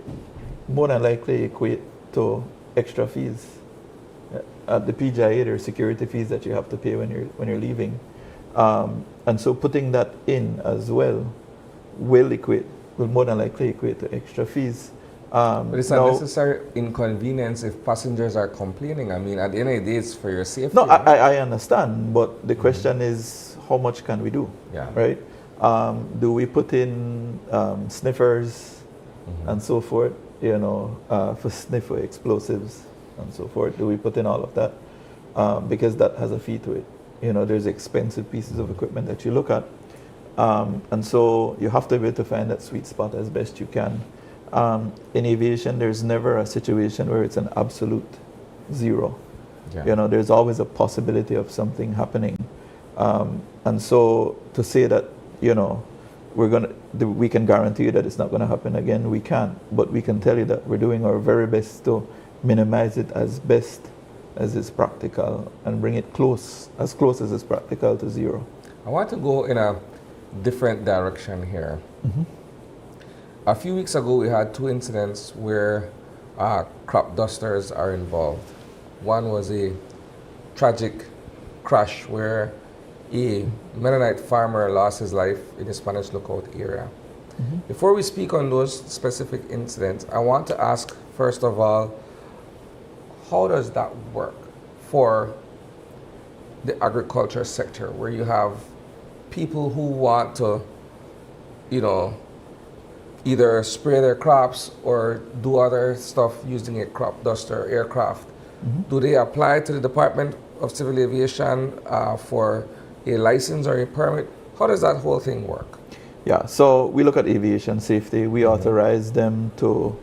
D: more than likely equate to extra fees. At the PGIA, there are security fees that you have to pay when you're leaving, and so putting that in as well will more than likely equate to extra fees.
B: But it's a necessary inconvenience if passengers are complaining. I mean, at the end of the day, it's for your safety.
D: No, I understand, but the question is, how much can we do?
B: Yeah.
D: Right? Do we put in sniffers and so forth, for sniffer explosives and so forth? Do we put in all of that? Because that has a fee to it. There's expensive pieces of equipment that you look at. And so you have to be able to find that sweet spot as best you can. In aviation, there's never a situation where it's an absolute zero. Yeah. There's always a possibility of something happening. And so to say that, we can guarantee you that it's not going to happen again, we can't. But we can tell you that we're doing our very best to minimize it as best as is practical and bring it as close as is practical to zero.
B: I want to go in a different direction here. A few weeks ago, we had 2 incidents where crop dusters are involved. One was a tragic crash where a Mennonite farmer lost his life in the Spanish Lookout area. Before we speak on those specific incidents, I want to ask, first of all, how does that work for the agriculture sector, where you have people who want to, either spray their crops or do other stuff using a crop duster aircraft? Do they apply to the Department of Civil Aviation for a license or a permit? How does that whole thing work?
D: Yeah, so we look at aviation safety. We authorize them to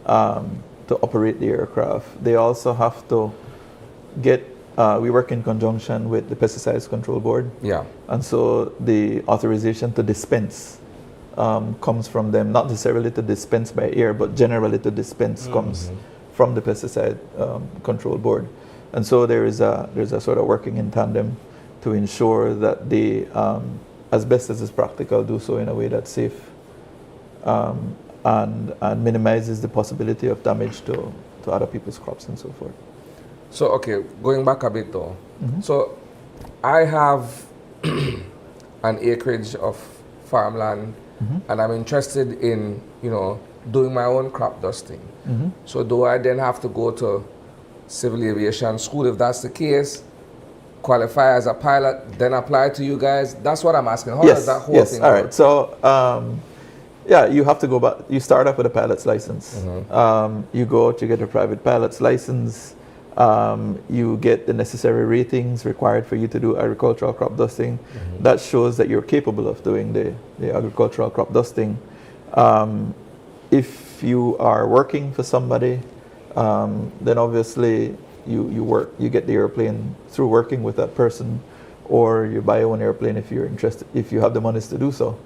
D: operate the aircraft. They also have to we work in conjunction with the Pesticides Control Board. Yeah. And so the authorization to dispense comes from them, not necessarily to dispense by air, but generally to dispense comes from the Pesticide Control Board. And so there's a sort of working in tandem to ensure that they, as best as is practical, do so in a way that's safe and minimizes the possibility of damage to other people's crops and so forth.
B: So, okay, going back a bit though. So I have an acreage of farmland and I'm interested in, doing my own crop dusting. So do I then have to go to civil aviation school? If that's the case, qualify as a pilot, then apply to you guys? That's what I'm asking. How does that whole thing work?
D: All right. So, you have to go back. You start off with a pilot's license. You go out, you get a private pilot's license. You get the necessary ratings required for you to do agricultural crop dusting. That shows that you're capable of doing the agricultural crop dusting. If you are working for somebody, then obviously you get the airplane through working with that person, or you buy your own airplane if you're interested, if you have the monies to do so.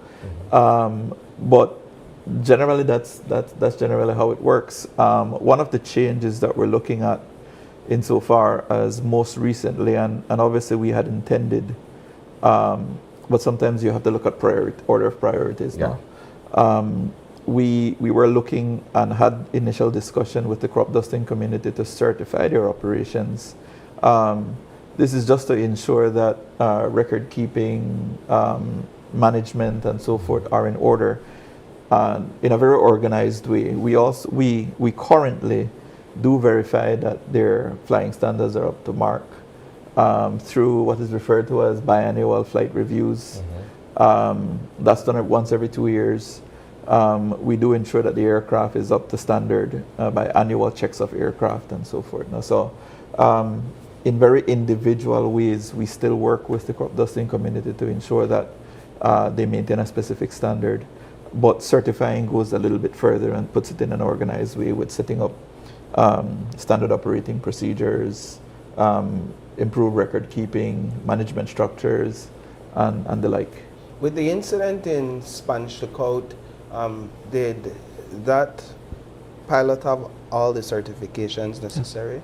D: But generally, that's generally how it works. One of the changes that we're looking at insofar as most recently, and obviously we had intended, but sometimes you have to look at order of priorities now. We were looking and had initial discussion with the crop dusting community to certify their operations. This is just to ensure that record keeping, management and so forth are in order in a very organized way. We currently do verify that their flying standards are up to mark through what is referred to as biannual flight reviews. That's done once every 2 years. We do ensure that the aircraft is up to standard by annual checks of aircraft and so forth. So in very individual ways, we still work with the crop dusting community to ensure that they maintain a specific standard, but certifying goes a little bit further and puts it in an organized way with setting up standard operating procedures, improved record keeping, management structures, and the like.
A: With the incident in Spanish Lookout, did that pilot have all the certifications necessary?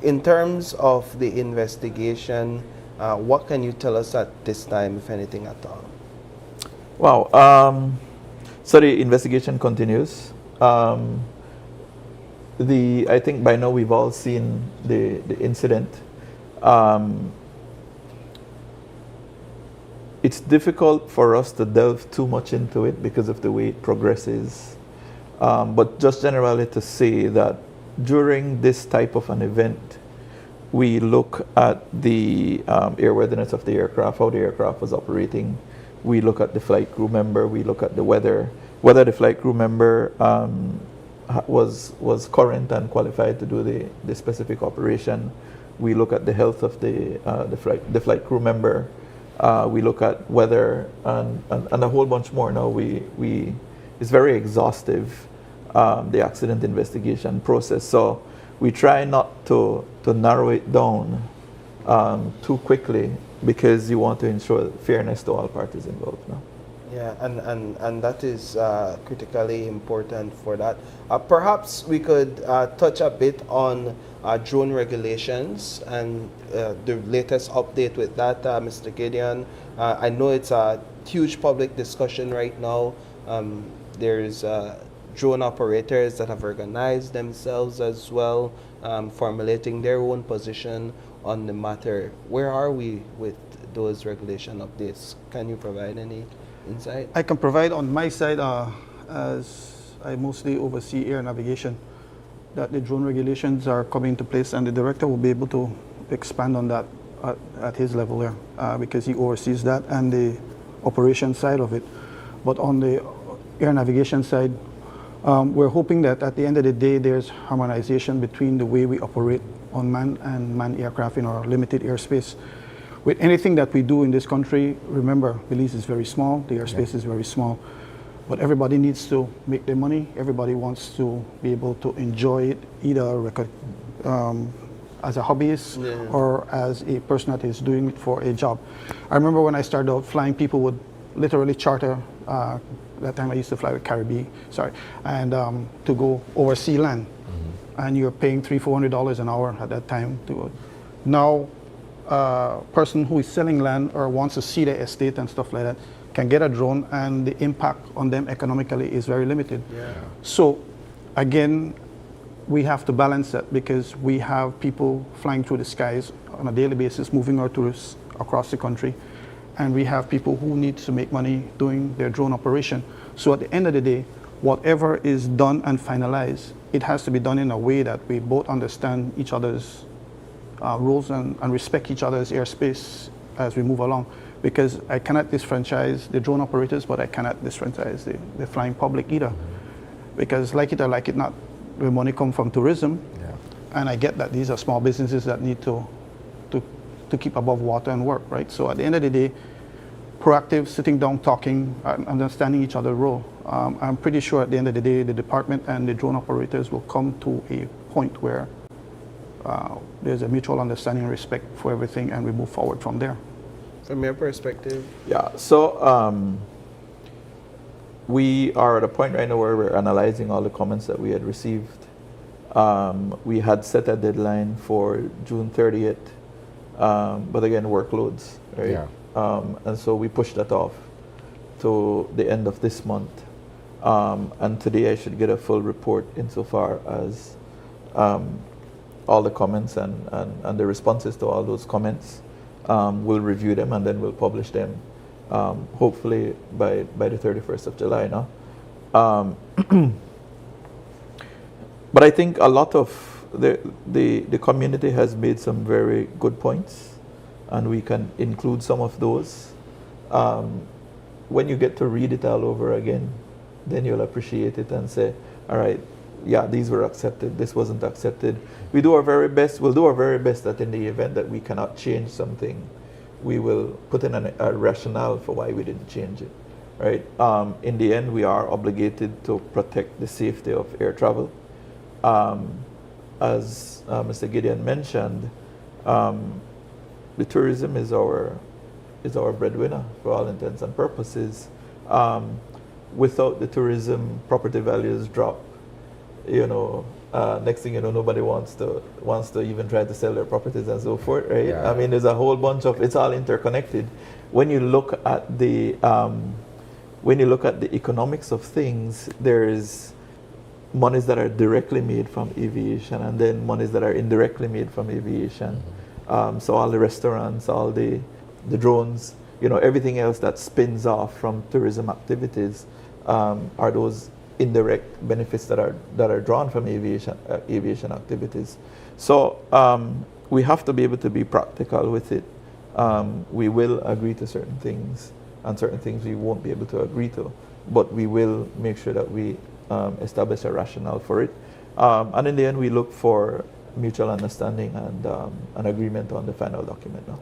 A: In terms of the investigation, what can you tell us at this time, if anything at all?
D: Wow. So the investigation continues. I think by now we've all seen the incident. It's difficult for us to delve too much into it because of the way it progresses. But just generally to say that during this type of an event, we look at the airworthiness of the aircraft, how the aircraft was operating. We look at the flight crew member. We look at the weather, whether the flight crew member was current and qualified to do the specific operation. We look at the health of the flight crew member. We look at weather and a whole bunch more. Now it's very exhaustive, the accident investigation process. So we try not to narrow it down too quickly because you want to ensure fairness to all parties involved. No?
A: Yeah, and that is critically important for that. Perhaps we could touch a bit on drone regulations and the latest update with that, Mr. Gideon. I know it's a huge public discussion right now. There's drone operators that have organized themselves as well, formulating their own position on the matter. Where are we with those regulation updates? Can you provide any insight?
L: I can provide on my side, as I mostly oversee air navigation, that the drone regulations are coming into place, and the director will be able to expand on that at his level there, because he oversees that and the operation side of it. But on the air navigation side, we're hoping that at the end of the day, there's harmonization between the way we operate unmanned and manned aircraft in our limited airspace. With anything that we do in this country, remember, Belize is very small, the airspace is very small, but everybody needs to make their money. Everybody wants to be able to enjoy it, either as a hobbyist or as a person that is doing it for a job. I remember when I started out flying, people would literally charter, that time I used to fly with Caribbean, and to go oversea land. And you're paying $300-400 an hour at that time to go. Now, person who is selling land or wants to see the estate and stuff like that can get a drone, and the impact on them economically is very limited. So again, we have to balance that, because we have people flying through the skies on a daily basis, moving our tourists across the country, and we have people who need to make money doing their drone operation. So at the end of the day, whatever is done and finalized, it has to be done in a way that we both understand each other's rules and respect each other's airspace as we move along. Because I cannot disfranchise the drone operators, but I cannot disfranchise the flying public either. Because like it or like it not, the money comes from tourism, and I get that these are small businesses that need to keep above water and work, right? So at the end of the day, proactive, sitting down, talking, understanding each other's role. I'm pretty sure at the end of the day, the department and the drone operators will come to a point where there's a mutual understanding and respect for everything, and we move forward from there.
A: From your perspective?
D: Yeah, so we are at a point right now where we're analyzing all the comments that we had received. We had set a deadline for June 30th, but again, workloads, right? And so we pushed that off to the end of this month. And today I should get a full report insofar as all the comments and the responses to all those comments. We'll review them and then we'll publish them, hopefully by the 31st of July now. But I think a lot of the community has made some very good points, and we can include some of those. When you get to read it all over again, then you'll appreciate it and say, all right, yeah, these were accepted, this wasn't accepted. We do our very best, we'll do our very best that in the event that we cannot change something, we will put in a rationale for why we didn't change it, right? In the end, we are obligated to protect the safety of air travel. As Mr. Gideon mentioned, the tourism is our breadwinner for all intents and purposes. Without the tourism, property values drop. Next thing you know, nobody wants to even try to sell their properties and so forth, right? I mean, there's a whole bunch of, it's all interconnected. When you look at the when you look at the economics of things, there's monies that are directly made from aviation and then monies that are indirectly made from aviation. So all the restaurants, all the drones, everything else that spins off from tourism activities are those indirect benefits that are drawn from aviation activities. So we have to be able to be practical with it. We will agree to certain things, and certain things we won't be able to agree to, but we will make sure that we establish a rationale for it. And in the end, we look for mutual understanding and an agreement on the final document now.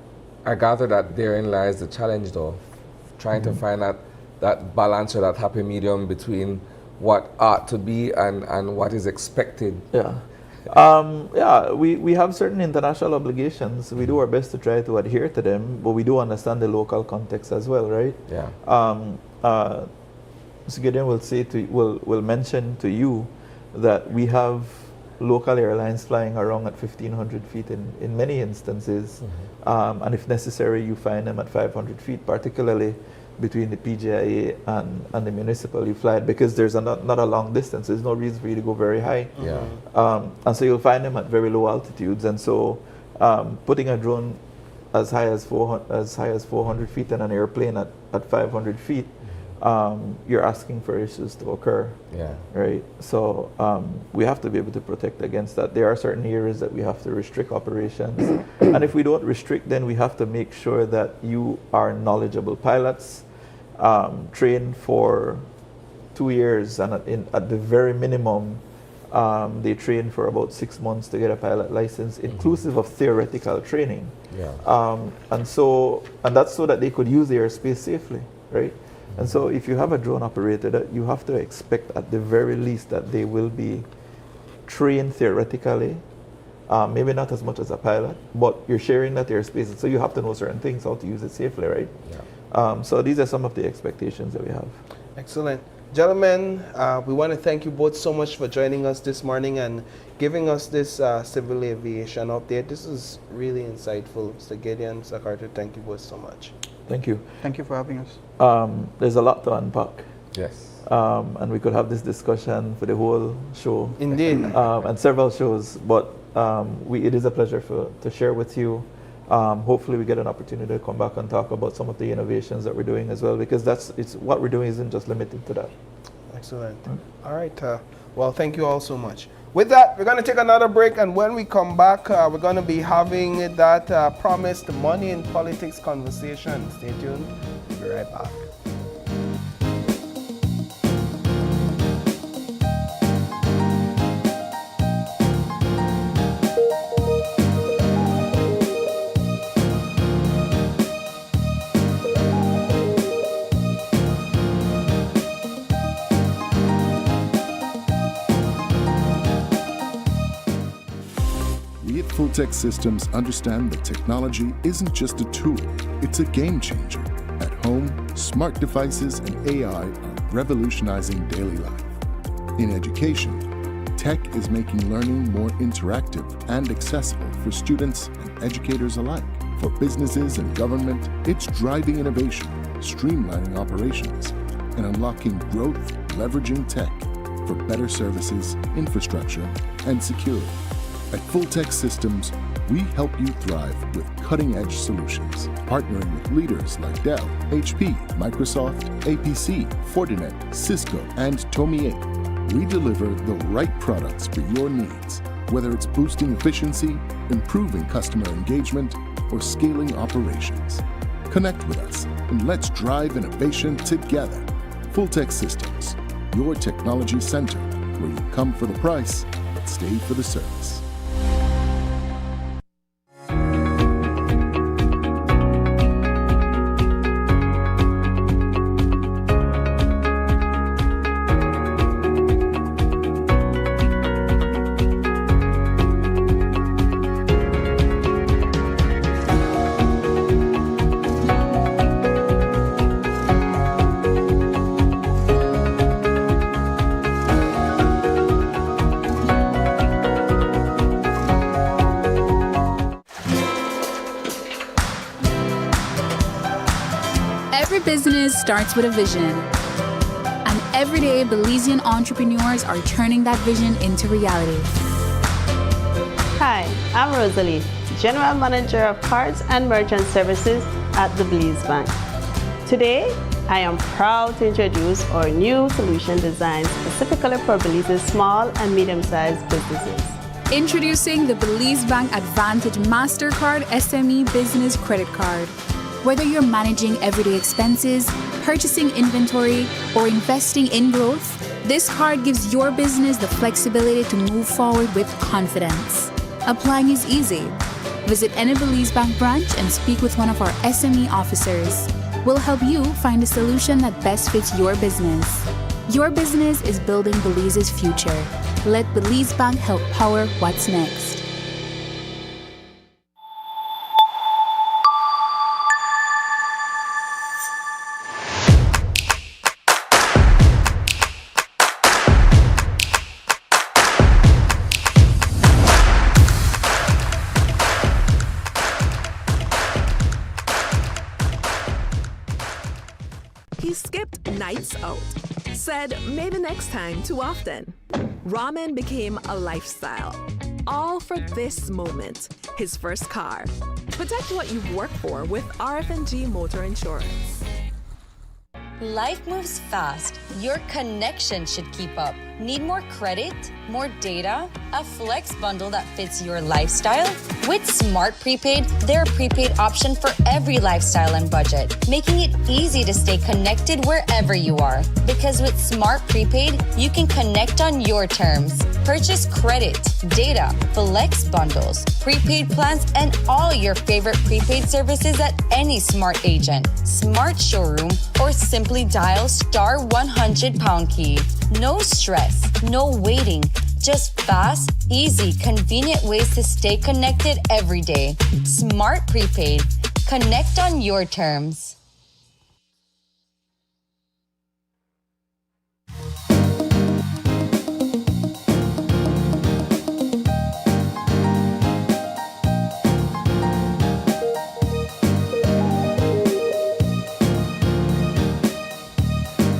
B: I gather that therein lies the challenge, though, trying to find that balance or that happy medium between what ought to be and what is expected.
D: We have certain international obligations. We do our best to try to adhere to them, but we do understand the local context as well, right? Mr. Gideon will mention to you that we have local airlines flying around at 1,500 feet in many instances, and if necessary, you find them at 500 feet, particularly between the PGIA and the municipal. You fly it because there's not a long distance. There's no reason for you to go very high. And so you'll find them at very low altitudes. And so putting a drone as high as 400 feet in an airplane at 500 feet, you're asking for issues to occur. Right? So we have to be able to protect against that. There are certain areas that we have to restrict operations. And if we don't restrict, then we have to make sure that you are knowledgeable pilots, trained for 2 years, and at the very minimum, they train for about 6 months to get a pilot license, inclusive of theoretical training. And that's so that they could use the airspace safely, right? And so if you have a drone operator, that you have to expect at the very least that they will be trained theoretically, maybe not as much as a pilot, but you're sharing that airspace, so you have to know certain things, how to use it safely, right? So these are some of the expectations that we have.
A: Excellent. Gentlemen, we want to thank you both so much for joining us this morning and giving us this civil aviation update. This is really insightful. Mr. Gideon, Mr. Carter, thank you both so much.
D: Thank you.
L: Thank you for having us.
D: There's a lot to unpack.
B: Yes.
D: And we could have this discussion for the whole show.
A: Indeed.
D: And several shows, but it is a pleasure to share with you. Hopefully we get an opportunity to come back and talk about some of the innovations that we're doing as well, because what we're doing isn't just limited to that.
A: Excellent. All right. Well, thank you all so much. With that, we're going to take another break, and when we come back, we're going to be having that promised money in politics conversation. Stay tuned. We'll be right back.
M: Full-Tech Systems understand that technology isn't just a tool, it's a game changer. At home, smart devices and AI are revolutionizing daily life. In education, tech is making learning more interactive and accessible for students and educators alike. For businesses and government, it's driving innovation, streamlining operations, and unlocking growth, leveraging tech for better services, infrastructure, and security. At Full-Tech Systems, we help you thrive with cutting-edge solutions, partnering with leaders like Dell, HP, Microsoft, APC, Fortinet, Cisco, and Tomy8. We deliver the right products for your needs, whether it's boosting efficiency, improving customer engagement, or scaling operations. Connect with us and let's drive innovation together. Full-Tech Systems, your technology center, where you come for the price, but stay for the service.
G: Every business starts with a vision. Every day, Belizean entrepreneurs are turning that vision into reality.
N: Hi, I'm Rosalie, General Manager of Cards and Merchant Services at the Belize Bank. Today, I am proud to introduce our new solution designed specifically for Belize's small and medium-sized businesses.
G: Introducing the Belize Bank Advantage MasterCard SME Business Credit Card. Whether you're managing everyday expenses, purchasing inventory, or investing in growth, this card gives your business the flexibility to move forward with confidence. Applying is easy. Visit any Belize Bank branch and speak with one of our SME officers. We'll help you find a solution that best fits your business. Your business is building Belize's future. Let Belize Bank help power what's next.
O: He skipped nights out, said maybe next time too often. Ramen became a lifestyle, all for this moment, his first car. Protect what you've worked for with RF&G Motor Insurance.
C: Life moves fast. Your connection should keep up. Need more credit? More data? A flex bundle that fits your lifestyle? With Smart Prepaid, they're a prepaid option for every lifestyle and budget, making it easy to stay connected wherever you are. Because with Smart Prepaid, you can connect on your terms. Purchase credit, data, flex bundles, prepaid plans, and all your favorite prepaid services at any Smart agent, Smart showroom, or simply dial *100# key. No stress, no waiting, just fast, easy, convenient ways to stay connected every day. Smart Prepaid. Connect on your terms.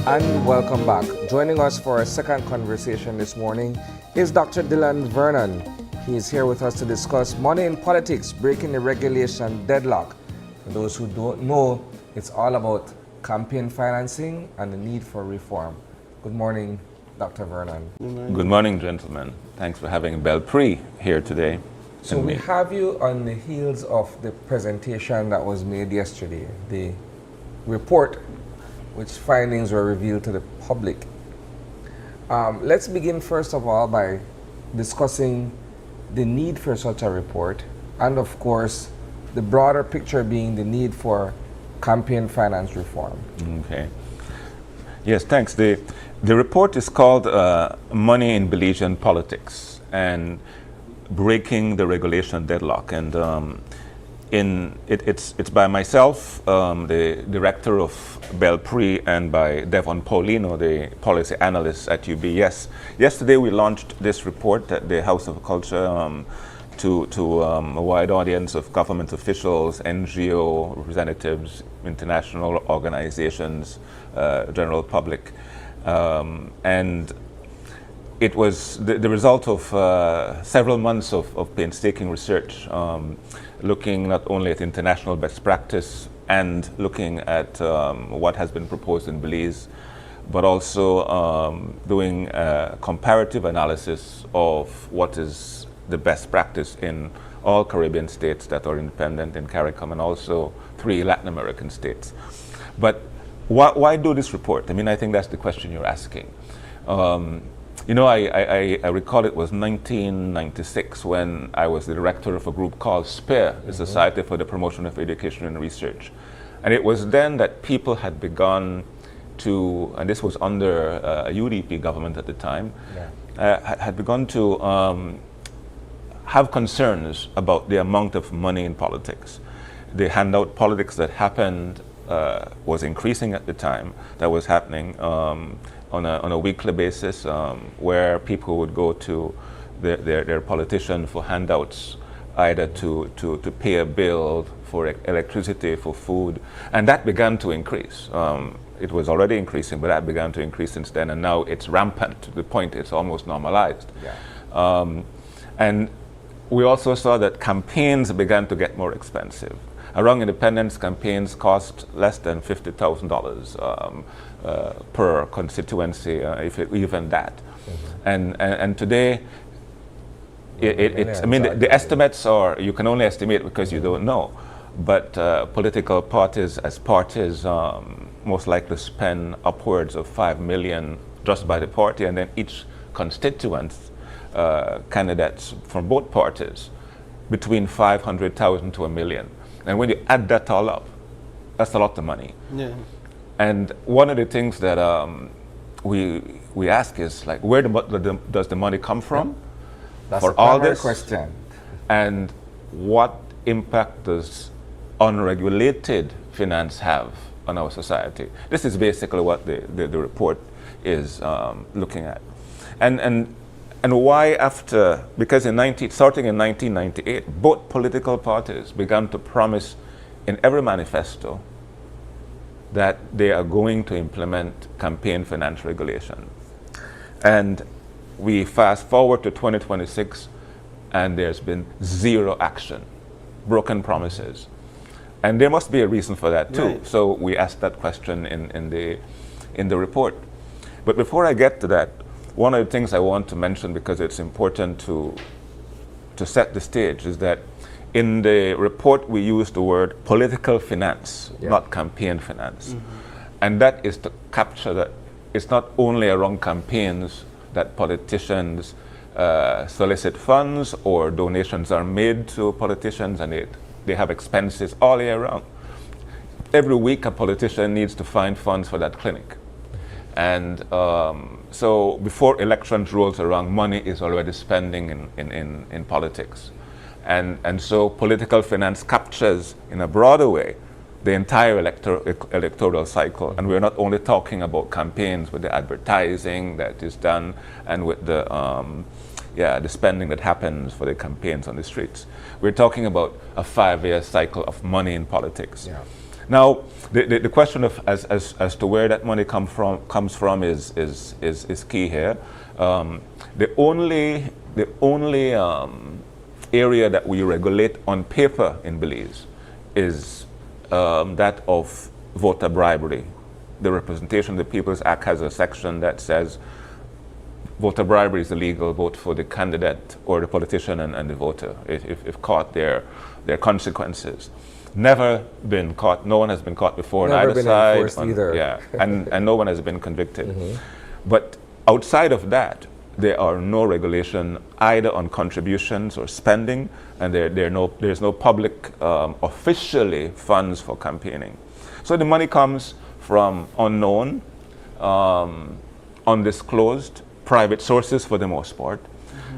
B: And welcome back. Joining us for a second conversation this morning is Dr. Dylan Vernon. He is here with us to discuss money in politics, breaking the regulation deadlock. For those who don't know, it's all about campaign financing and the need for reform. Good morning, Dr. Vernon.
P: Good morning, gentlemen. Thanks for having Belpre here today.
B: So we have you on the heels of the presentation that was made yesterday, the report which findings were revealed to the public. Let's begin first of all by discussing the need for such a report, and of course, the broader picture being the need for campaign finance reform.
P: Okay. Yes, thanks. The report is called Money in Belizean Politics and Breaking the Regulation Deadlock. And it's by myself, the director of Belpre, and by Devon Paulino, the policy analyst at UBS. Yesterday we launched this report at the House of Culture to a wide audience of government officials, NGO representatives, international organizations, general public. And it was the result of several months of painstaking research, looking not only at international best practice and looking at what has been proposed in Belize, but also doing a comparative analysis of what is the best practice in all Caribbean states that are independent in CARICOM, and also 3 Latin American states. But why do this report? I mean, I think that's the question you're asking. You know, I recall it was 1996 when I was the director of a group called SPARE, the Society for the Promotion of Education and Research. And it was then that people had begun to, and this was under a UDP government at the time, had begun to have concerns about the amount of money in politics. The handout politics that happened was increasing at the time, that was happening on a weekly basis, where people would go to their politician for handouts either to pay a bill for electricity, for food, and that began to increase. It was already increasing, but that began to increase since then, and now it's rampant to the point it's almost normalized.
B: Yeah.
P: And we also saw that campaigns began to get more expensive. Around independence, campaigns cost less than $50,000 per constituency, even that. And today, I mean, the estimates are, you can only estimate because you don't know, but political parties, as parties, most likely spend upwards of $5 million just by the party, and then each constituent, candidates from both parties, between 500,000 to $1 million. And when you add that all up, that's a lot of money.
A: Yeah.
P: And one of the things that we ask is, like, where does the money come from?
B: That's
P: for
B: a
P: all
B: primary
P: this
B: question.
P: And what impact does unregulated finance have on our society? This is basically what the report is looking at. And why after, because starting in 1998, both political parties began to promise in every manifesto that they are going to implement campaign finance regulation. And we fast forward to 2026, and there's been zero action, broken promises. And there must be a reason for that too.
A: Right.
P: So we asked that question in the report. But before I get to that, one of the things I want to mention, because it's important to set the stage, is that in the report we use the word political finance, not campaign finance. And that is to capture that it's not only around campaigns that politicians solicit funds or donations are made to politicians, and they have expenses all year round. Every week a politician needs to find funds for that clinic. And so before elections rolls around, money is already spending in politics. And so political finance captures in a broader way the entire electoral cycle. And we're not only talking about campaigns with the advertising that is done and with the spending that happens for the campaigns on the streets. We're talking about a 5-year cycle of money in politics.
B: Yeah.
P: Now, the question of as to where that money comes from is key here. The only area that we regulate on paper in Belize is that of voter bribery. The Representation of the People's Act has a section that says voter bribery is illegal, vote for the candidate or the politician and the voter. If caught, there are consequences. Never been caught. No one has been caught before on either side.
B: Either.
P: Yeah, and no one has been convicted. But outside of that, there are no regulation either on contributions or spending, and there's no public officially funds for campaigning. So the money comes from unknown, undisclosed, private sources for the most part.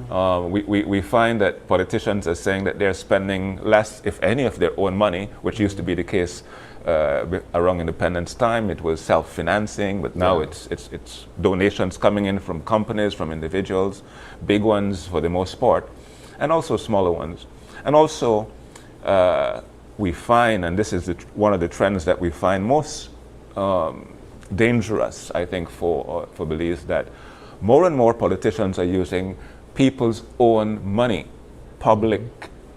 P: We find that politicians are saying that they're spending less, if any, of their own money, which used to be the case around independence time. It was self-financing, but now it's donations coming in from companies, from individuals, big ones for the most part, and also smaller ones. And also, we find, and this is one of the trends that we find most dangerous, I think, for Belize, that more and more politicians are using people's own money, public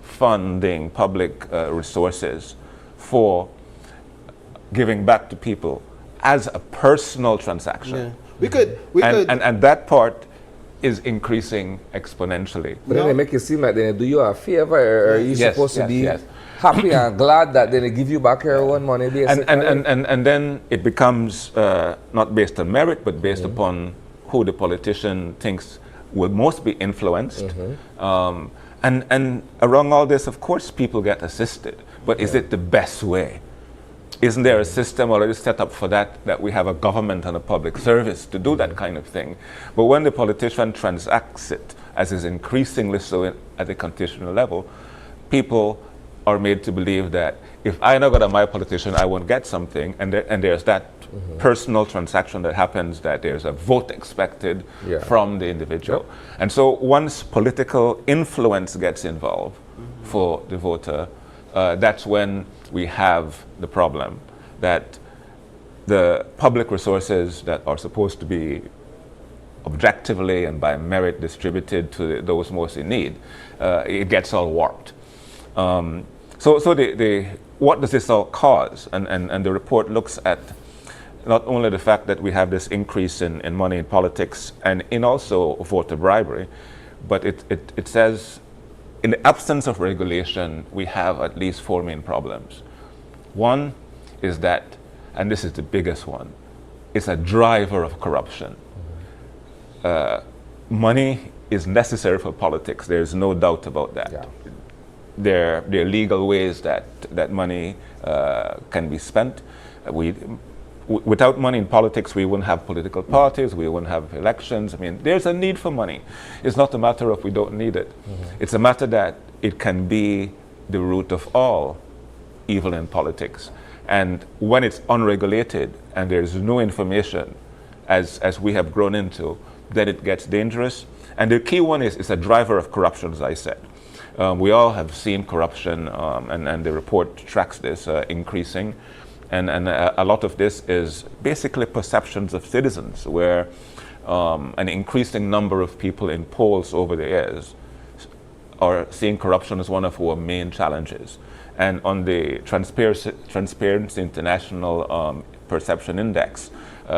P: funding, public resources for giving back to people as a personal transaction.
A: Yeah. We could.
P: And that part is increasing exponentially.
B: But then they make it seem like they do you a favor, or are you supposed to be happy and glad that they give you back your own money, basically?
P: And then it becomes not based on merit, but based upon who the politician thinks will most be influenced. And around all this, of course, people get assisted. But is it the best way? Isn't there a system already set up for that we have a government and a public service to do that kind of thing? But when the politician transacts it, as is increasingly so at the constitutional level, people are made to believe that if I not got my politician, I won't get something, and there's that personal transaction that happens, that there's a vote expected from the individual. And so once political influence gets involved, for the voter, that's when we have the problem that the public resources that are supposed to be objectively and by merit distributed to those most in need, it gets all warped. So what does this all cause? And the report looks at not only the fact that we have this increase in money in politics and in also voter bribery, but it says in the absence of regulation, we have at least 4 main problems. One is that, and this is the biggest one, it's a driver of corruption. Money is necessary for politics. There's no doubt about that. Yeah. There are legal ways that money can be spent. Without money in politics, we wouldn't have political parties, we wouldn't have elections. I mean, there's a need for money. It's not a matter of we don't need it. It's a matter that it can be the root of all evil in politics. And when it's unregulated and there's no information, as we have grown into, then it gets dangerous. And the key one is it's a driver of corruption, as I said. We all have seen corruption, and the report tracks this increasing. And a lot of this is basically perceptions of citizens, where an increasing number of people in polls over the years are seeing corruption as one of our main challenges. And on the Transparency International Perception Index,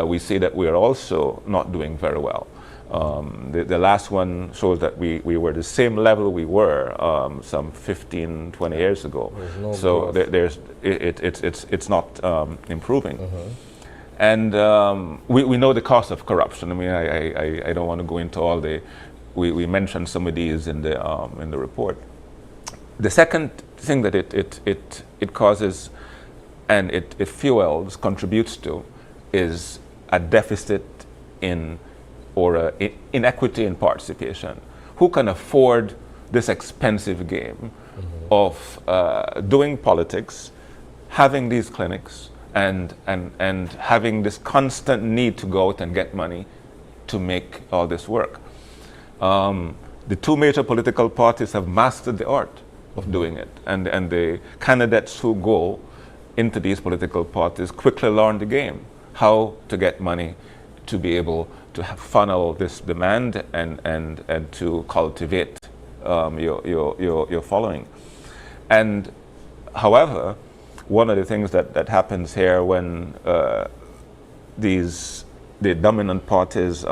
P: we see that we are also not doing very well. The last one shows that we were the same level we were some 15, 20 years ago.
B: No
P: so it's not improving. And we know the cost of corruption. I mean, I don't want to go into all the. We mentioned some of these in the report. The second thing that it causes and it fuels, contributes to, is a deficit in or inequity in participation. Who can afford this expensive game of doing politics, having these clinics, and having this constant need to go out and get money to make all this work? The 2 major political parties have mastered the art of doing it, and the candidates who go into these political parties quickly learn the game, how to get money to be able to funnel this demand and to cultivate your following. And however, one of the things that happens here when the dominant parties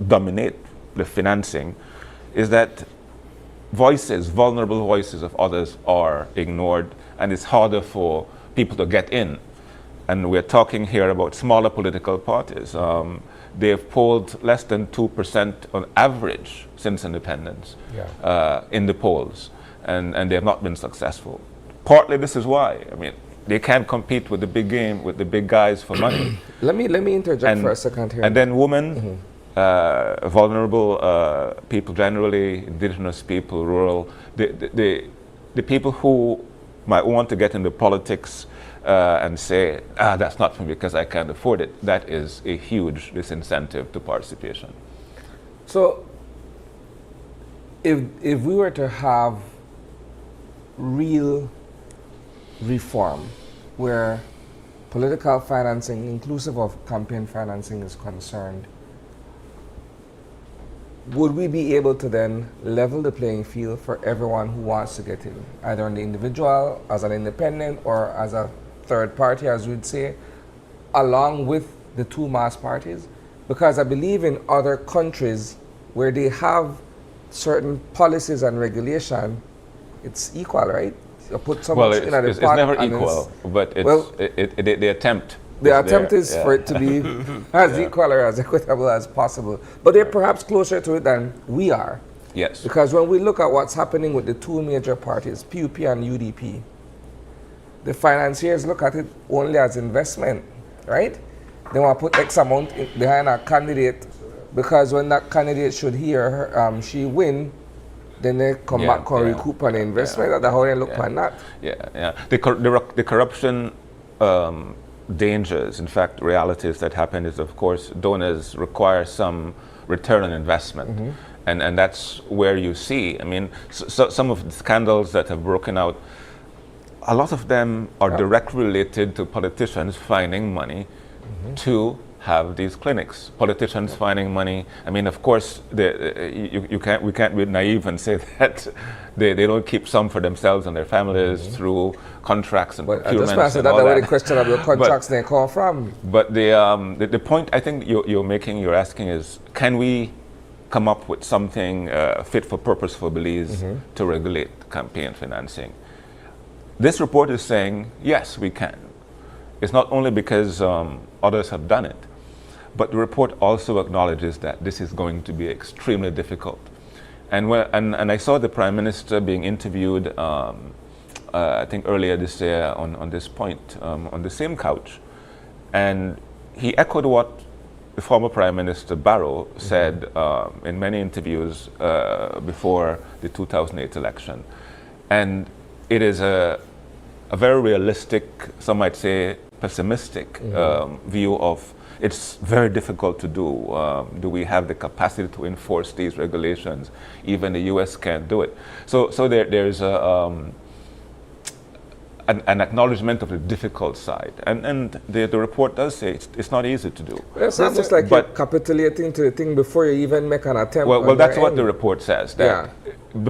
P: dominate the financing is that vulnerable voices of others are ignored, and it's harder for people to get in. And we're talking here about smaller political parties. They have polled less than 2% on average since independence in the polls, and they have not been successful. Partly this is why. I mean, they can't compete with the big game, with the big guys for money.
B: Let me interject for a second here.
P: And then women, vulnerable people generally, indigenous people, rural, the people who might want to get into politics and say, that's not for me because I can't afford it, that is a huge disincentive to participation.
B: So if we were to have real reform where political financing, inclusive of campaign financing, is concerned, would we be able to then level the playing field for everyone who wants to get in, either on the individual, as an independent, or as a third party, as we'd say, along with the 2 mass parties? Because I believe in other countries where they have certain policies and regulation, it's equal, right? You put so much in
P: it's never equal, but the attempt.
B: The attempt is for it to be as equal or as equitable as possible. But they're perhaps closer to it than we are.
P: Yes.
B: Because when we look at what's happening with the 2 major parties, PUP and UDP, the financiers look at it only as investment, right? They want to put X amount behind a candidate because when that candidate should she win, then they come back and recoup on the investment. That's how they look on that.
P: The corruption dangers, in fact, realities that happen is, of course, donors require some return on investment. And that's where you see, I mean, some of the scandals that have broken out, a lot of them are directly related to politicians finding money to have these clinics. Politicians finding money. I mean, of course, we can't be naive and say that they don't keep some for themselves and their families through contracts and procurements.
B: I just want to say that the question of the contracts they come from.
P: But the point I think you're asking is, can we come up with something fit for purpose for Belize to regulate campaign financing? This report is saying, yes, we can. It's not only because others have done it, but the report also acknowledges that this is going to be extremely difficult. And I saw the Prime Minister being interviewed, I think earlier this year on this point, on the same couch. And he echoed what the former Prime Minister Barrow said in many interviews before the 2008 election. And it is a very realistic, some might say pessimistic view of it's very difficult to do. Do we have the capacity to enforce these regulations? Even the US can't do it. So there's an acknowledgement of the difficult side. And the report does say it's not easy to do.
B: It's almost like you're capitulating to the thing before you even make an attempt.
P: Well, that's what the report says. That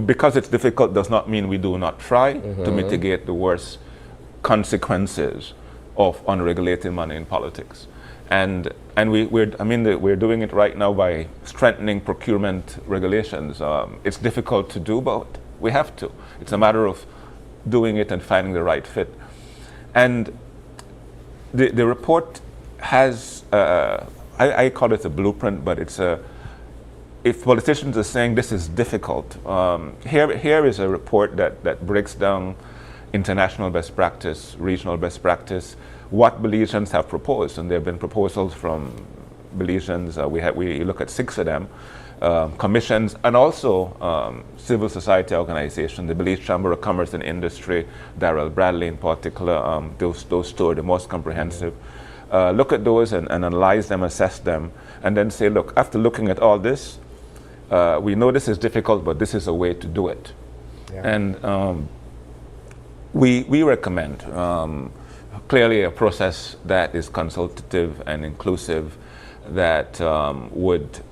P: because it's difficult does not mean we do not try to mitigate the worst consequences of unregulated money in politics. And we're doing it right now by strengthening procurement regulations. It's difficult to do, but we have to. It's a matter of doing it and finding the right fit. And the report has, I call it a blueprint, but it's if politicians are saying this is difficult, here is a report that breaks down international best practice, regional best practice, what Belizeans have proposed, and there have been proposals from Belizeans. We look at 6 of them, commissions, and also civil society organizations, the Belize Chamber of Commerce and Industry, Darrell Bradley in particular, those two are the most comprehensive. Look at those and analyze them, assess them, and then say, look, after looking at all this, we know this is difficult, but this is a way to do it. Yeah. And we recommend clearly a process that is consultative and inclusive, that would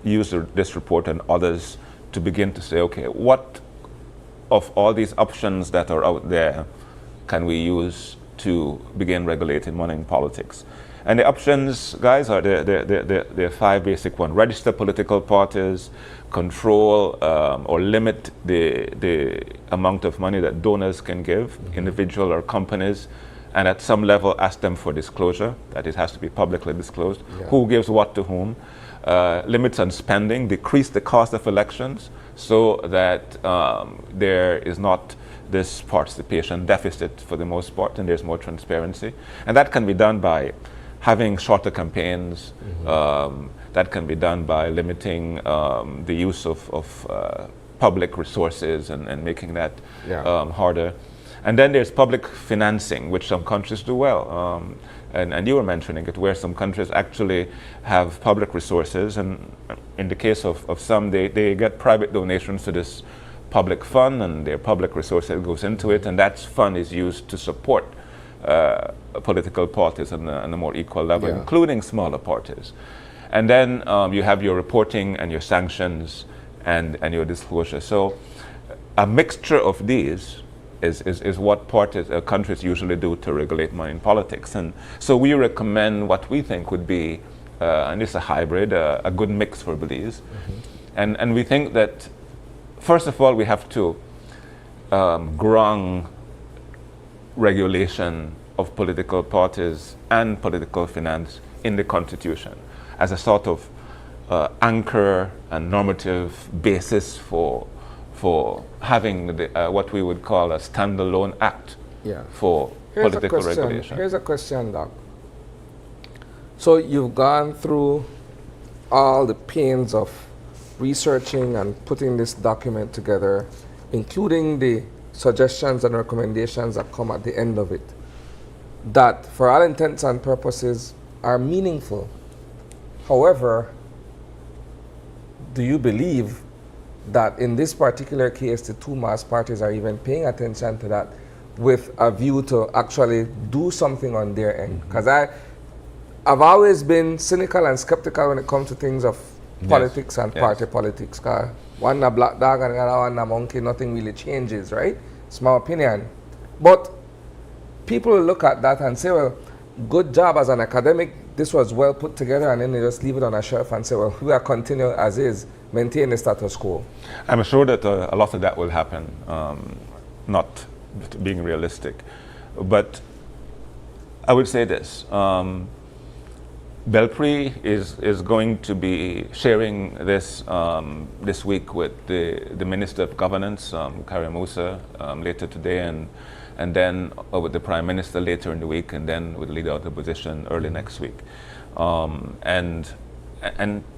P: use this report and others to begin to say, okay, what of all these options that are out there can we use to begin regulating money in politics? And the options, guys, are there are 5 basic ones. Register political parties, control or limit the amount of money that donors can give, individual or companies, and at some level ask them for disclosure, that it has to be publicly disclosed, who gives what to whom. Limits on spending, decrease the cost of elections so that there is not this participation deficit for the most part, and there's more transparency. And that can be done by having shorter campaigns. That can be done by limiting the use of public resources and making that harder. And then there's public financing, which some countries do well. And you were mentioning it, where some countries actually have public resources. And in the case of some, they get private donations to this public fund, and their public resources goes into it. And that fund is used to support political parties on a more equal level, including smaller parties. And then you have your reporting and your sanctions and your disclosure. So a mixture of these is what countries usually do to regulate money in politics. And so we recommend what we think would be, and it's a hybrid, a good mix for Belize. And we think that, first of all, we have to ground regulation of political parties and political finance in the Constitution as a sort of anchor and normative basis for having what we would call a standalone act for political regulation.
B: Here's a question, Doc. So you've gone through all the pains of researching and putting this document together, including the suggestions and recommendations that come at the end of it, that for all intents and purposes are meaningful. However, do you believe that in this particular case, the two mass parties are even paying attention to that with a view to actually do something on their end? Because I've always been cynical and skeptical when it comes to things of politics and party politics. Cause one a black dog and the other one a monkey, nothing really changes, right? It's my opinion. But people will look at that and say, well, good job as an academic, this was well put together, and then they just leave it on a shelf and say, well, we are continue as is, maintain the status quo.
P: I'm sure that a lot of that will happen, not being realistic. But I would say this, Belpre is going to be sharing this this week with the Minister of Governance, Karim Musa, later today, and then with the Prime Minister later in the week, and then with the Leader of the Opposition early next week. And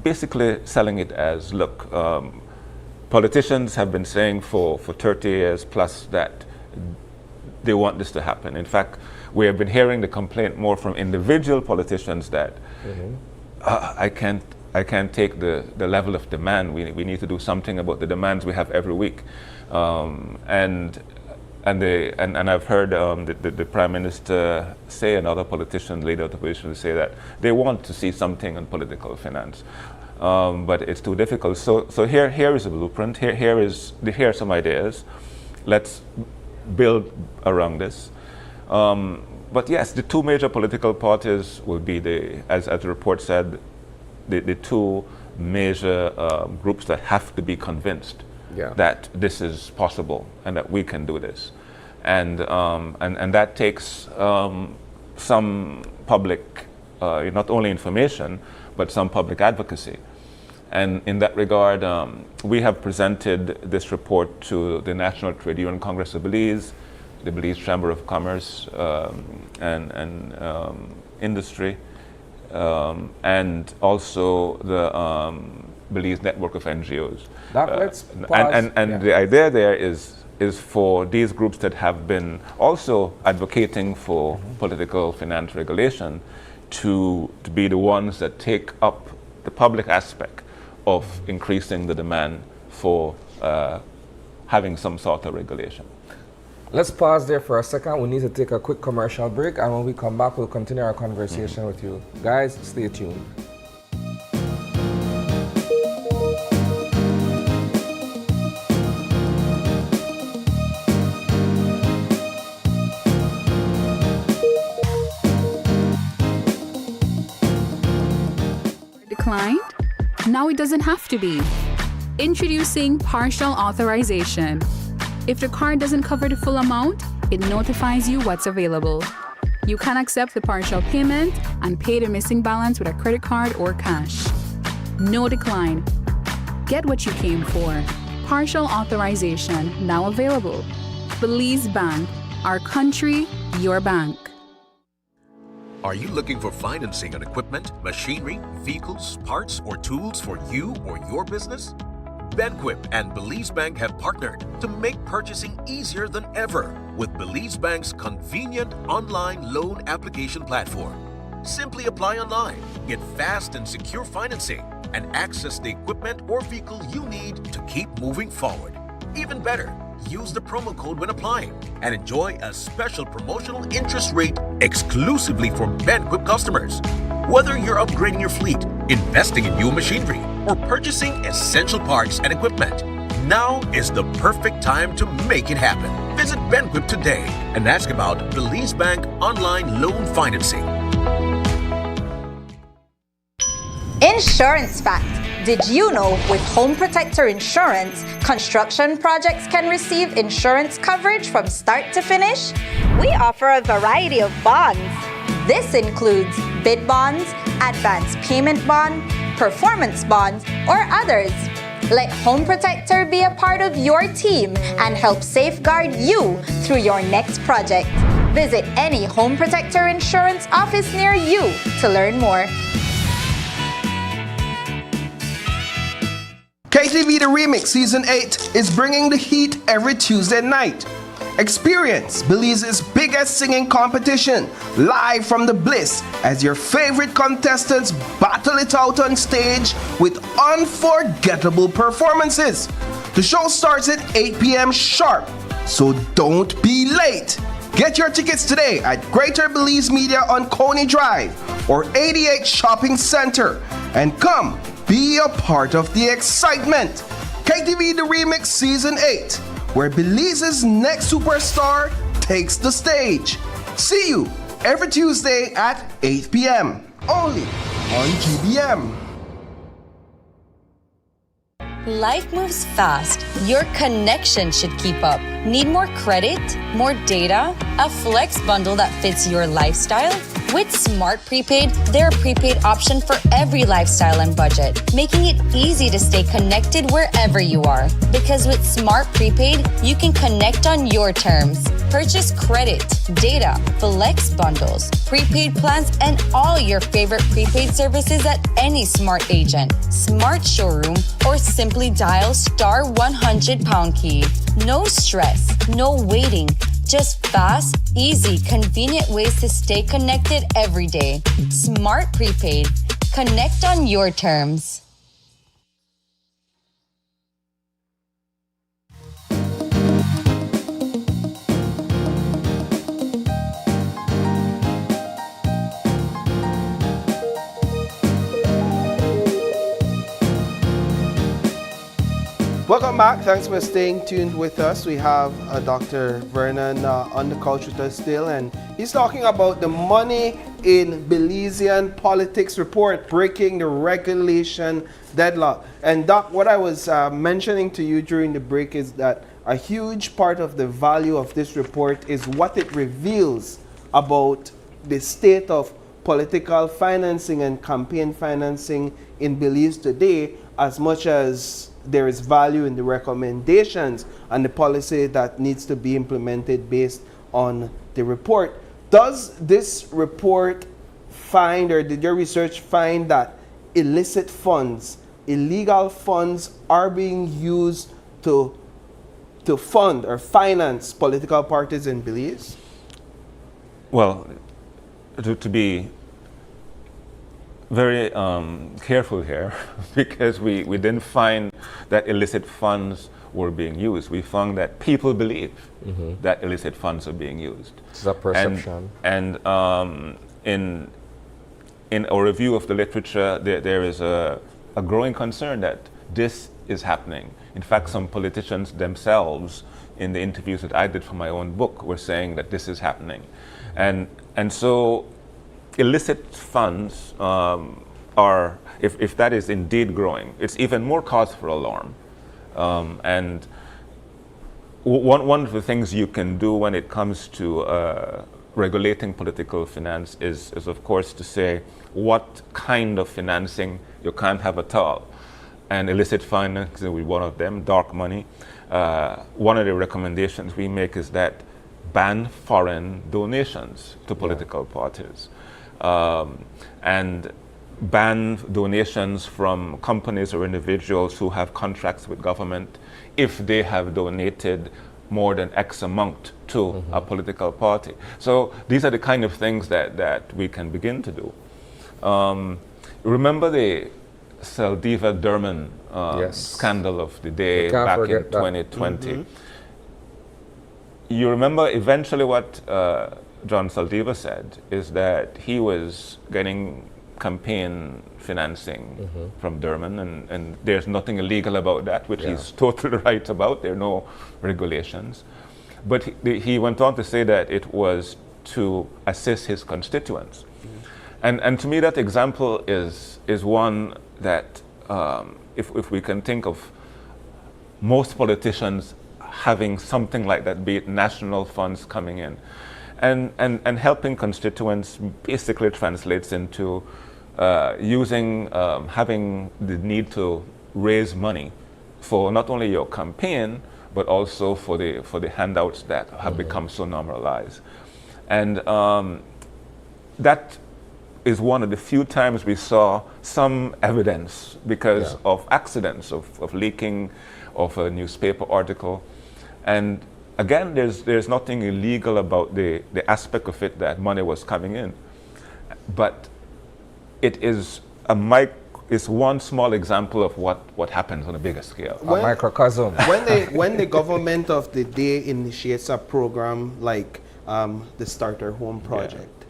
P: basically selling it as, look, politicians have been saying for 30 years plus that they want this to happen. In fact, we have been hearing the complaint more from individual politicians that I can't take the level of demand. We need to do something about the demands we have every week. And I've heard the Prime Minister say, and other politicians, Leader of the Opposition, say that they want to see something on political finance, but it's too difficult. So here is a blueprint. Here are some ideas. Let's build around this. But yes, the two major political parties will be as the report said, the two major groups that have to be convinced that this is possible and that we can do this, and that takes some public, not only information, but some public advocacy. And in that regard, we have presented this report to the National Trade Union Congress of Belize, the Belize Chamber of Commerce and Industry, and also the Belize network of NGOs. The idea there is for these groups that have been also advocating for political finance regulation to be the ones that take up the public aspect of increasing the demand for having some sort of regulation.
B: Let's pause there for a second. We need to take a quick commercial break, and when we come back, we'll continue our conversation with you. Guys, stay tuned.
G: Declined? Now it doesn't have to be. Introducing partial authorization. If the card doesn't cover the full amount, it notifies you what's available. You can accept the partial payment and pay the missing balance with a credit card or cash. No decline. Get what you came for. Partial authorization now available. Belize Bank, our country, your bank.
Q: Are you looking for financing on equipment, machinery, vehicles, parts, or tools for you or your business? Benquip and Belize Bank have partnered to make purchasing easier than ever with Belize Bank's convenient online loan application platform. Simply apply online, get fast and secure financing, and access the equipment or vehicle you need to keep moving forward. Even better, use the promo code when applying and enjoy a special promotional interest rate exclusively for Benquip customers. Whether you're upgrading your fleet, investing in new machinery, or purchasing essential parts and equipment, now is the perfect time to make it happen. Visit Benquip today and ask about Belize Bank online loan financing.
R: Insurance fact. Did you know with Home Protector Insurance, construction projects can receive insurance coverage from start to finish? We offer a variety of bonds. This includes bid bonds, advance payment bond, performance bonds, or others. Let Home Protector be a part of your team and help safeguard you through your next project. Visit any Home Protector Insurance office near you to learn more.
A: KTV The Remix Season 8 is bringing the heat every Tuesday night. Experience Belize's biggest singing competition live from the Bliss as your favorite contestants battle it out on stage with unforgettable performances. The show starts at 8 p.m. sharp, so don't be late. Get your tickets today at Greater Belize Media on Coney Drive or 88 Shopping Center and come be a part of the excitement. KTV The Remix Season 8, where Belize's next superstar takes the stage. See you every Tuesday at 8 p.m. only on GBM.
C: Life moves fast. Your connection should keep up. Need more credit? More data? A flex bundle that fits your lifestyle? With Smart Prepaid, they're a prepaid option for every lifestyle and budget, making it easy to stay connected wherever you are. Because with Smart Prepaid, you can connect on your terms. Purchase credit, data, flex bundles, prepaid plans, and all your favorite prepaid services at any Smart agent, Smart showroom, or simply dial *100# key. No stress, no waiting. Just fast, easy, convenient ways to stay connected every day. Smart Prepaid. Connect on your terms.
A: Welcome back. Thanks for staying tuned with us. We have Dr. Vernon on the couch with us still, and he's talking about the Money in Belizean Politics report, breaking the regulation deadlock. And Doc, what I was mentioning to you during the break is that a huge part of the value of this report is what it reveals about the state of political financing and campaign financing in Belize today, as much as there is value in the recommendations and the policy that needs to be implemented based on the report. Does this report find, or did your research find, that illicit funds, illegal funds are being used to fund or finance political parties in Belize?
P: Well, to be very careful here, because we didn't find that illicit funds were being used. We found that people believe that illicit funds are being used.
B: It's a perception.
P: And in our review of the literature, there is a growing concern that this is happening. In fact, some politicians themselves, in the interviews that I did for my own book, were saying that this is happening. And so illicit funds are, if that is indeed growing, it's even more cause for alarm. And one of the things you can do when it comes to regulating political finance is of course to say what kind of financing you can't have at all. And illicit finance will be one of them, dark money. One of the recommendations we make is that ban foreign donations to political parties. And ban donations from companies or individuals who have contracts with government if they have donated more than X amount to a political party. So these are the kind of things that we can begin to do. Remember the Saldiva Durman scandal of the day back in 2020? You remember eventually what John Saldiva said is that he was getting campaign financing from Durman, and there's nothing illegal about that, which he's totally right about. There are no regulations. But he went on to say that it was to assist his constituents. And to me, that example is one that, if we can think of most politicians having something like that, be it national funds coming in, and helping constituents basically translates into having the need to raise money for not only your campaign, but also for the handouts that have become so normalized. And that is one of the few times we saw some evidence because of accidents, of leaking of a newspaper article. And again, there's nothing illegal about the aspect of it that money was coming in, but it is is one small example of what happens on a bigger scale.
B: A microcosm.
A: When the government of the day initiates a program like the Starter Home Project,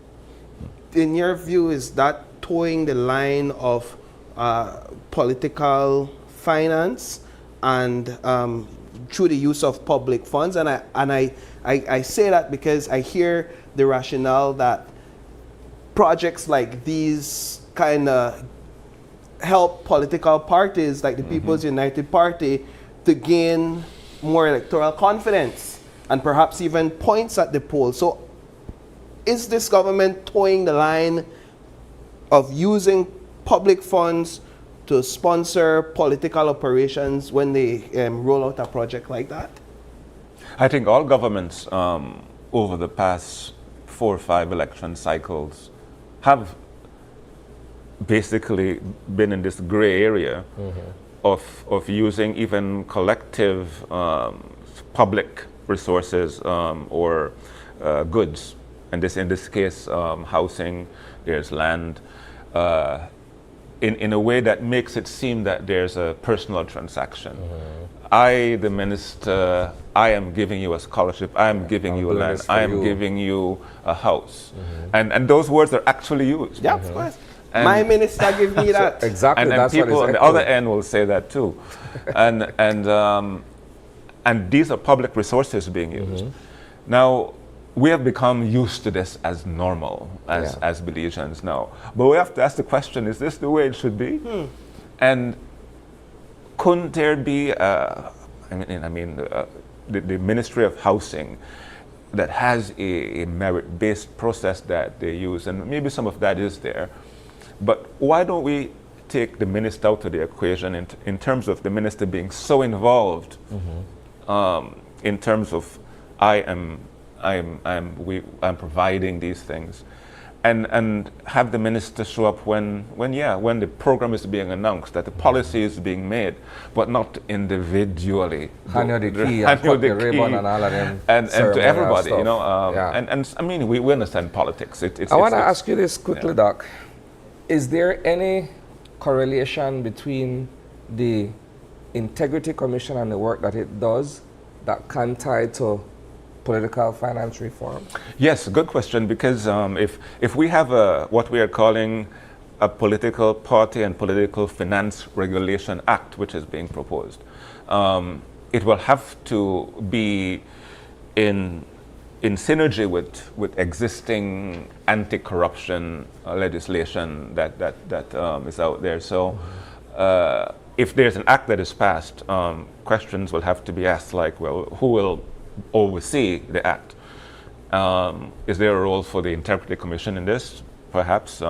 A: in your view, is that towing the line of political finance and through the use of public funds? And I say that because I hear the rationale that projects like these kind of help political parties like the People's United Party to gain more electoral confidence and perhaps even points at the polls. So is this government towing the line of using public funds to sponsor political operations when they roll out a project like that?
P: I think all governments over the past 4 or 5 election cycles have basically been in this gray area of using even collective public resources or goods. And in this case, housing, there's land, in a way that makes it seem that there's a personal transaction. I, the minister, I am giving you a scholarship, I am giving you land, I am giving you a house. And those words are actually used.
A: Yeah, of course. My minister give me that.
B: Exactly,
P: and
B: that's
P: people
B: what
P: on the other end will say that too. And these are public resources being used. Now, we have become used to this as normal, as Belizeans now. But we have to ask the question, is this the way it should be? And couldn't there be, the Ministry of Housing that has a merit-based process that they use, and maybe some of that is there, but why don't we take the minister out of the equation in terms of the minister being so involved in terms of I'm providing these things, and have the minister show up when the program is being announced, that the policy is being made, but not individually.
B: Hand you the key and cut the ribbon and all of them.
P: And to everybody,
B: stuff.
P: you know. And I mean, we understand politics.
B: I want to ask you this quickly, Doc. Is there any correlation between the Integrity Commission and the work that it does that can tie to political finance reform?
P: Yes, good question, because if we have what we are calling a political party and political finance regulation act, which is being proposed, it will have to be in synergy with existing anti-corruption legislation that is out there. So if there's an act that is passed, questions will have to be asked like, well, who will oversee the act? Is there a role for the Integrity Commission in this? Perhaps.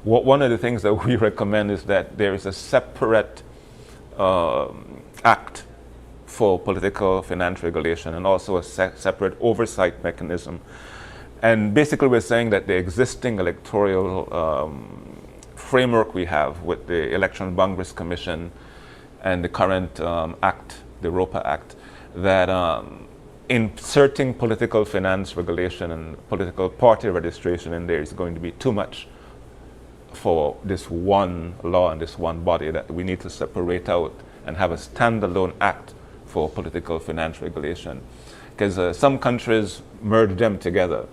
P: One of the things that we recommend is that there is a separate act for political finance regulation and also a separate oversight mechanism. And basically we're saying that the existing electoral framework we have with the Election Boundaries Commission and the current act, the ROPA Act, that inserting political finance regulation and political party registration in there is going to be too much for this one law and this one body, that we need to separate out and have a standalone act for political finance regulation. Because some countries merge them together.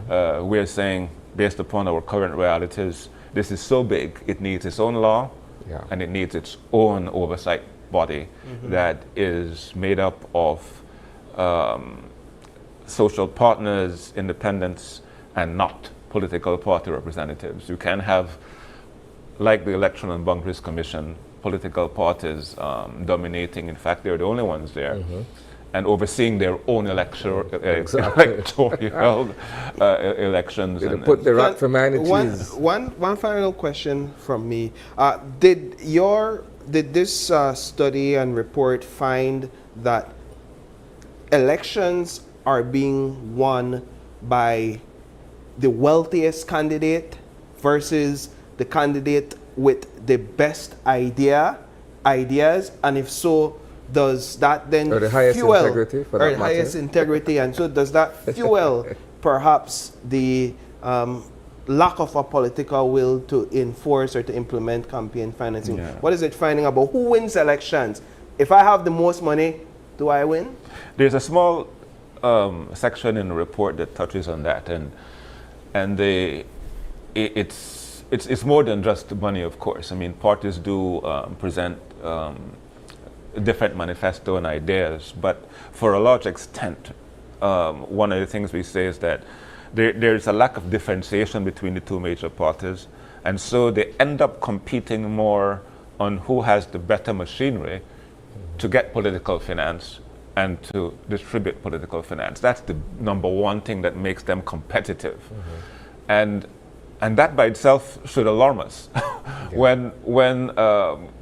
P: We're saying, based upon our current realities, this is so big, it needs its own law, and it needs its own oversight body that is made up of social partners, independents, and not political party representatives. You can have, like the Election and Boundaries Commission, political parties dominating. In fact, they're the only ones there, and overseeing their own electoral elections.
B: They put the rat for man in cheese.
A: One final question from me. Did this study and report find that elections are being won by the wealthiest candidate versus the candidate with the best ideas? And if so, does that then
B: or the highest
A: fuel
B: integrity for that
A: or the highest integrity, and so does that fuel perhaps the lack of a political will to enforce or to implement campaign financing?
P: Yeah.
A: What is it finding about who wins elections? If I have the most money, do I win?
P: There's a small section in the report that touches on that, and it's more than just money, of course. I mean, parties do present different manifesto and ideas, but for a large extent, one of the things we say is that there's a lack of differentiation between the two major parties, and so they end up competing more on who has the better machinery to get political finance and to distribute political finance. That's the number one thing that makes them competitive. And that by itself should alarm us. When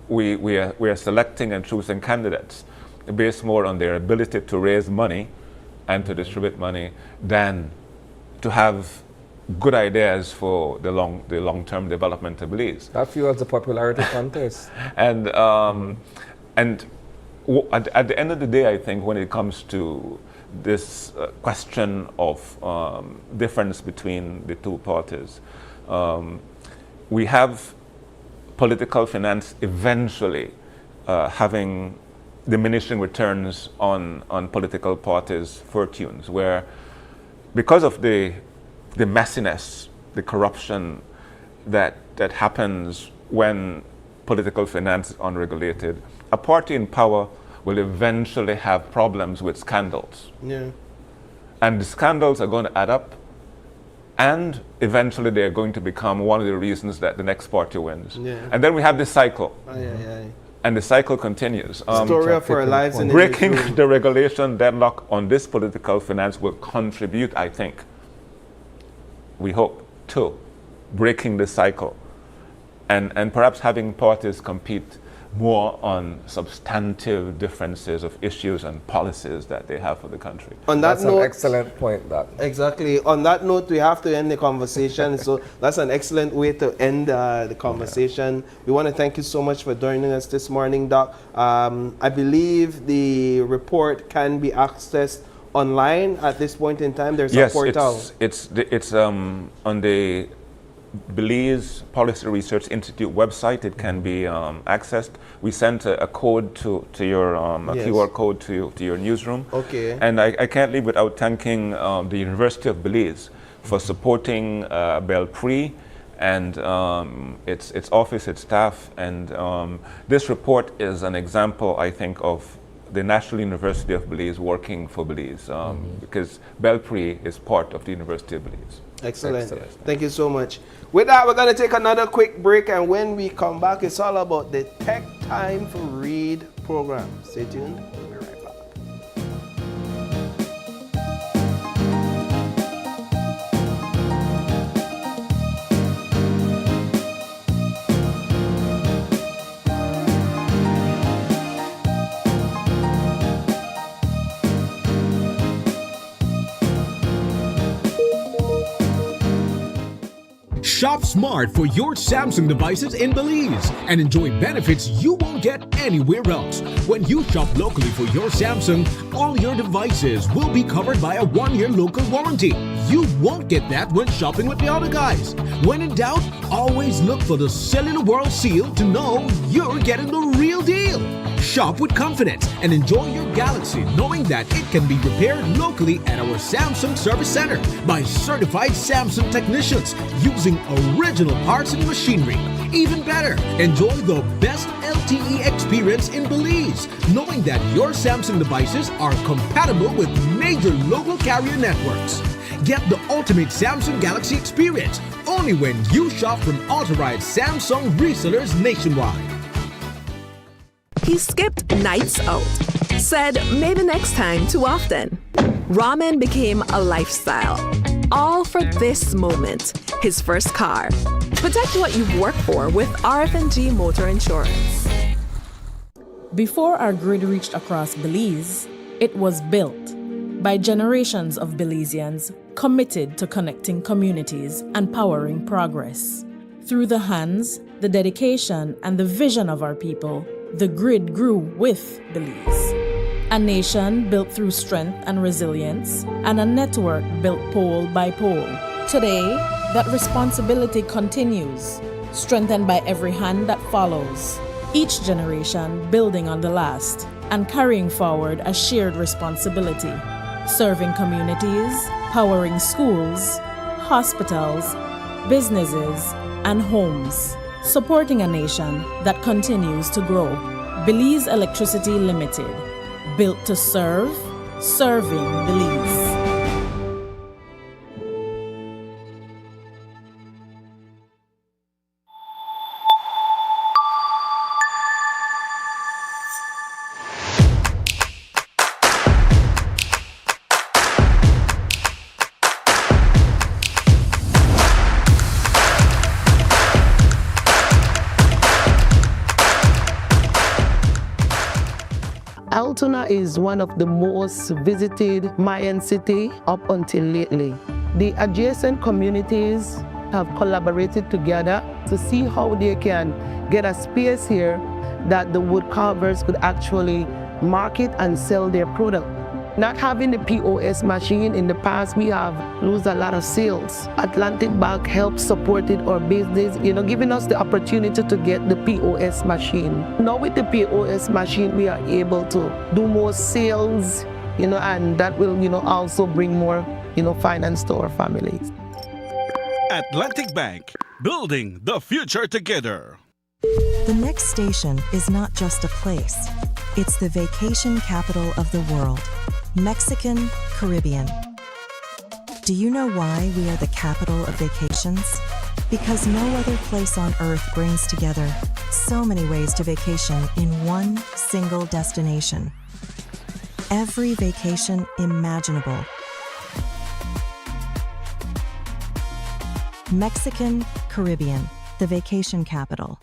P: we are selecting and choosing candidates based more on their ability to raise money and to distribute money than to have good ideas for the long-term development of Belize.
B: That fuels the popularity contest.
P: And at the end of the day, I think when it comes to this question of difference between the two parties, we have political finance eventually having diminishing returns on political parties' fortunes, where because of the messiness, the corruption that happens when political finance is unregulated, a party in power will eventually have problems with scandals.
A: Yeah.
P: And the scandals are going to add up, and eventually they're going to become one of the reasons that the next party wins.
A: Yeah.
P: And then we have this cycle.
A: Aye.
P: And the cycle continues.
A: Story of our lives in
P: breaking the regulation deadlock on this political finance will contribute, I think, we hope, to breaking the cycle and perhaps having parties compete more on substantive differences of issues and policies that they have for the country.
A: On that
B: That's
A: note,
B: an excellent point, Doc.
A: Exactly. On that note, we have to end the conversation. So that's an excellent way to end the conversation. We want to thank you so much for joining us this morning, Doc. I believe the report can be accessed online at this point in time. There's a portal.
P: Yes, it's on the Belize Policy Research Institute website. It can be accessed. We sent a code to your QR code to your newsroom.
A: Okay.
P: And I can't leave without thanking the University of Belize for supporting Belpre and its office, its staff. And this report is an example, I think, of the National University of Belize working for Belize, because Belpre is part of the University of Belize.
A: Excellent. Thank you so much. With that, we're going to take another quick break, and when we come back, it's all about the Tech Time for Read program. Stay tuned. We'll be right back.
S: Shop smart for your Samsung devices in Belize and enjoy benefits you won't get anywhere else. When you shop locally for your Samsung, all your devices will be covered by a 1-year local warranty. You won't get that when shopping with the other guys. When in doubt, always look for the Cellular World seal to know you're getting the real deal. Shop with confidence and enjoy your Galaxy knowing that it can be repaired locally at our Samsung Service Center by certified Samsung technicians using original parts and machinery. Even better, enjoy the best LTE experience in Belize, knowing that your Samsung devices are compatible with major local carrier networks. Get the ultimate Samsung Galaxy experience only when you shop from authorized Samsung resellers nationwide.
O: He skipped nights out, said maybe next time too often. Ramen became a lifestyle, all for this moment, his first car. Protect what you've worked for with RF&G Motor Insurance.
T: Before our grid reached across Belize, it was built by generations of Belizeans committed to connecting communities and powering progress. Through the hands, the dedication, and the vision of our people, The grid grew with Belize. A nation built through strength and resilience, and a network built pole by pole. Today, that responsibility continues, strengthened by every hand that follows, each generation building on the last and carrying forward a shared responsibility, serving communities, powering schools, hospitals, businesses, and homes, supporting a nation that continues to grow. Belize Electricity Limited, built to serve, serving Belize.
U: Altoona is one of the most visited Mayan city up until lately. The adjacent communities have collaborated together to see how they can get a space here that the wood carvers could actually market and sell their product. Not having the POS machine in the past, we have lost a lot of sales. Atlantic Bank helped supported our business, giving us the opportunity to get the POS machine. Now with the POS machine, we are able to do more sales, and that will, also bring more, finance to our families.
V: Atlantic Bank, building the future together.
F: The next station is not just a place. It's the vacation capital of the world. Mexican Caribbean. Do you know why we are the capital of vacations? Because no other place on earth brings together so many ways to vacation in one single destination. Every vacation imaginable. Mexican Caribbean, the vacation capital.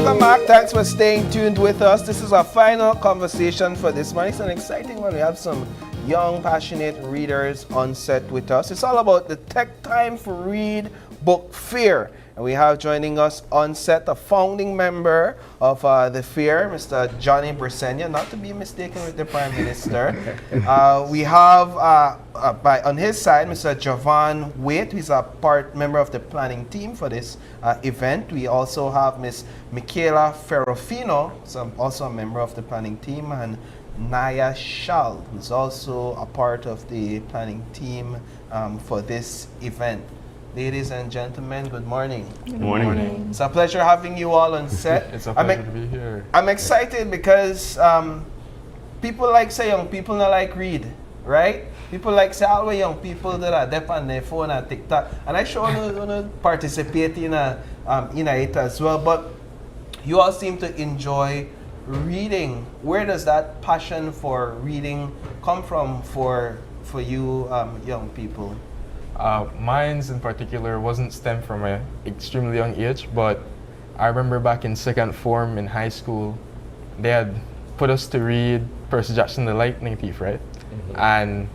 A: Welcome back. Thanks for staying tuned with us. This is our final conversation for this morning. It's an exciting one. We have some young, passionate readers on set with us. It's all about the Tech Time for Read book fair. And we have joining us on set a founding member of the fair, Mr. Johnny Brisenia, not to be mistaken with the Prime Minister. We have on his side, Mr. Javan Waite, who's a member of the planning team for this event. We also have Ms. Michaela Ferrofino, also a member of the planning team, and Naya Shal, who's also a part of the planning team for this event. Ladies and gentlemen, good morning.
W: Good morning.
A: It's a pleasure having you all on set.
W: It's a pleasure to be here.
A: I'm excited because people like say young people not like read, right? People like say all the young people that are deep on their phone and TikTok. And I sure want to participate in it as well. But you all seem to enjoy reading. Where does that passion for reading come from for you young people?
W: Mine's in particular wasn't stemmed from an extremely young age, but I remember back in second form in high school, they had put us to read Percy Jackson the Lightning Thief, right? Mm-hmm. And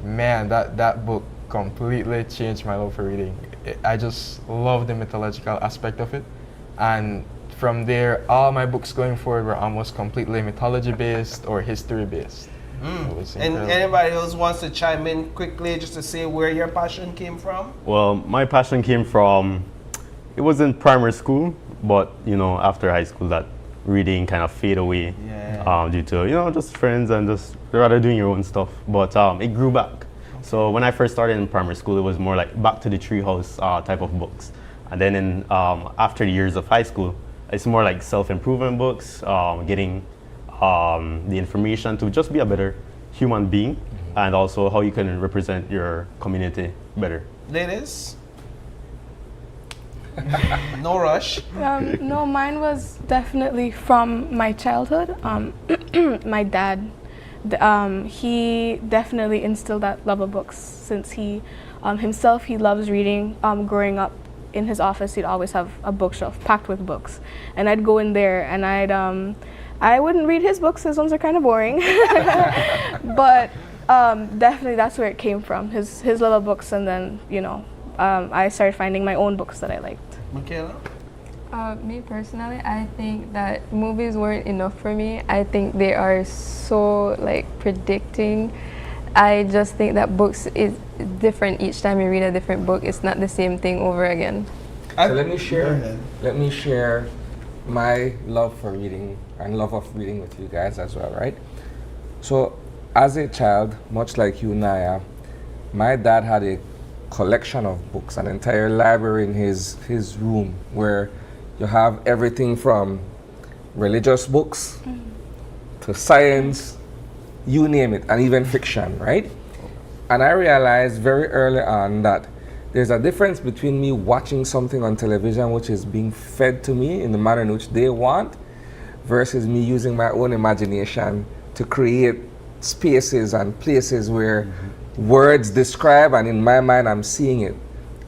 W: man, that book completely changed my love for reading. I just love the mythological aspect of it. And from there, all my books going forward were almost completely mythology-based or history-based.
A: And anybody else wants to chime in quickly just to say where your passion came from?
X: Well, my passion came from, it was in primary school, but after high school that reading kind of fade away due to just friends and just rather doing your own stuff. But it grew back. Okay. So when I first started in primary school, it was more like Back to the Treehouse type of books. And then after the years of high school, it's more like self-improvement books, getting the information to just be a better human being, and also how you can represent your community better.
A: Ladies? No rush.
Y: No, mine was definitely from my childhood. My dad, he definitely instilled that love of books since he himself, he loves reading. Growing up, in his office, he'd always have a bookshelf packed with books. And I'd go in there and I wouldn't read his books, his ones are kind of boring. But definitely that's where it came from, his love of books, and then, you know, I started finding my own books that I liked.
A: Michaela?
E: Me personally, I think that movies weren't enough for me. I think they are so like predicting. I just think that books is different each time you read a different book. It's not the same thing over again.
B: So let me share my love for reading and love of reading with you guys as well, right? So as a child, much like you, Naya, my dad had a collection of books, an entire library in his room where you have everything from religious books to science, you name it, and even fiction, right? And I realized very early on that there's a difference between me watching something on television which is being fed to me in the manner in which they want versus me using my own imagination to create spaces and places where words describe, and in my mind I'm seeing it.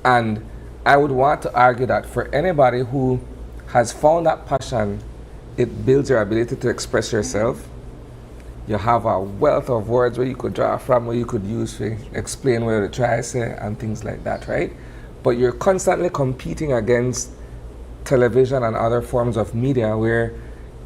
B: And I would want to argue that for anybody who has found that passion, it builds your ability to express yourself. You have a wealth of words where you could draw from, where you could use to explain what you're trying to say and things like that, right? But you're constantly competing against television and other forms of media where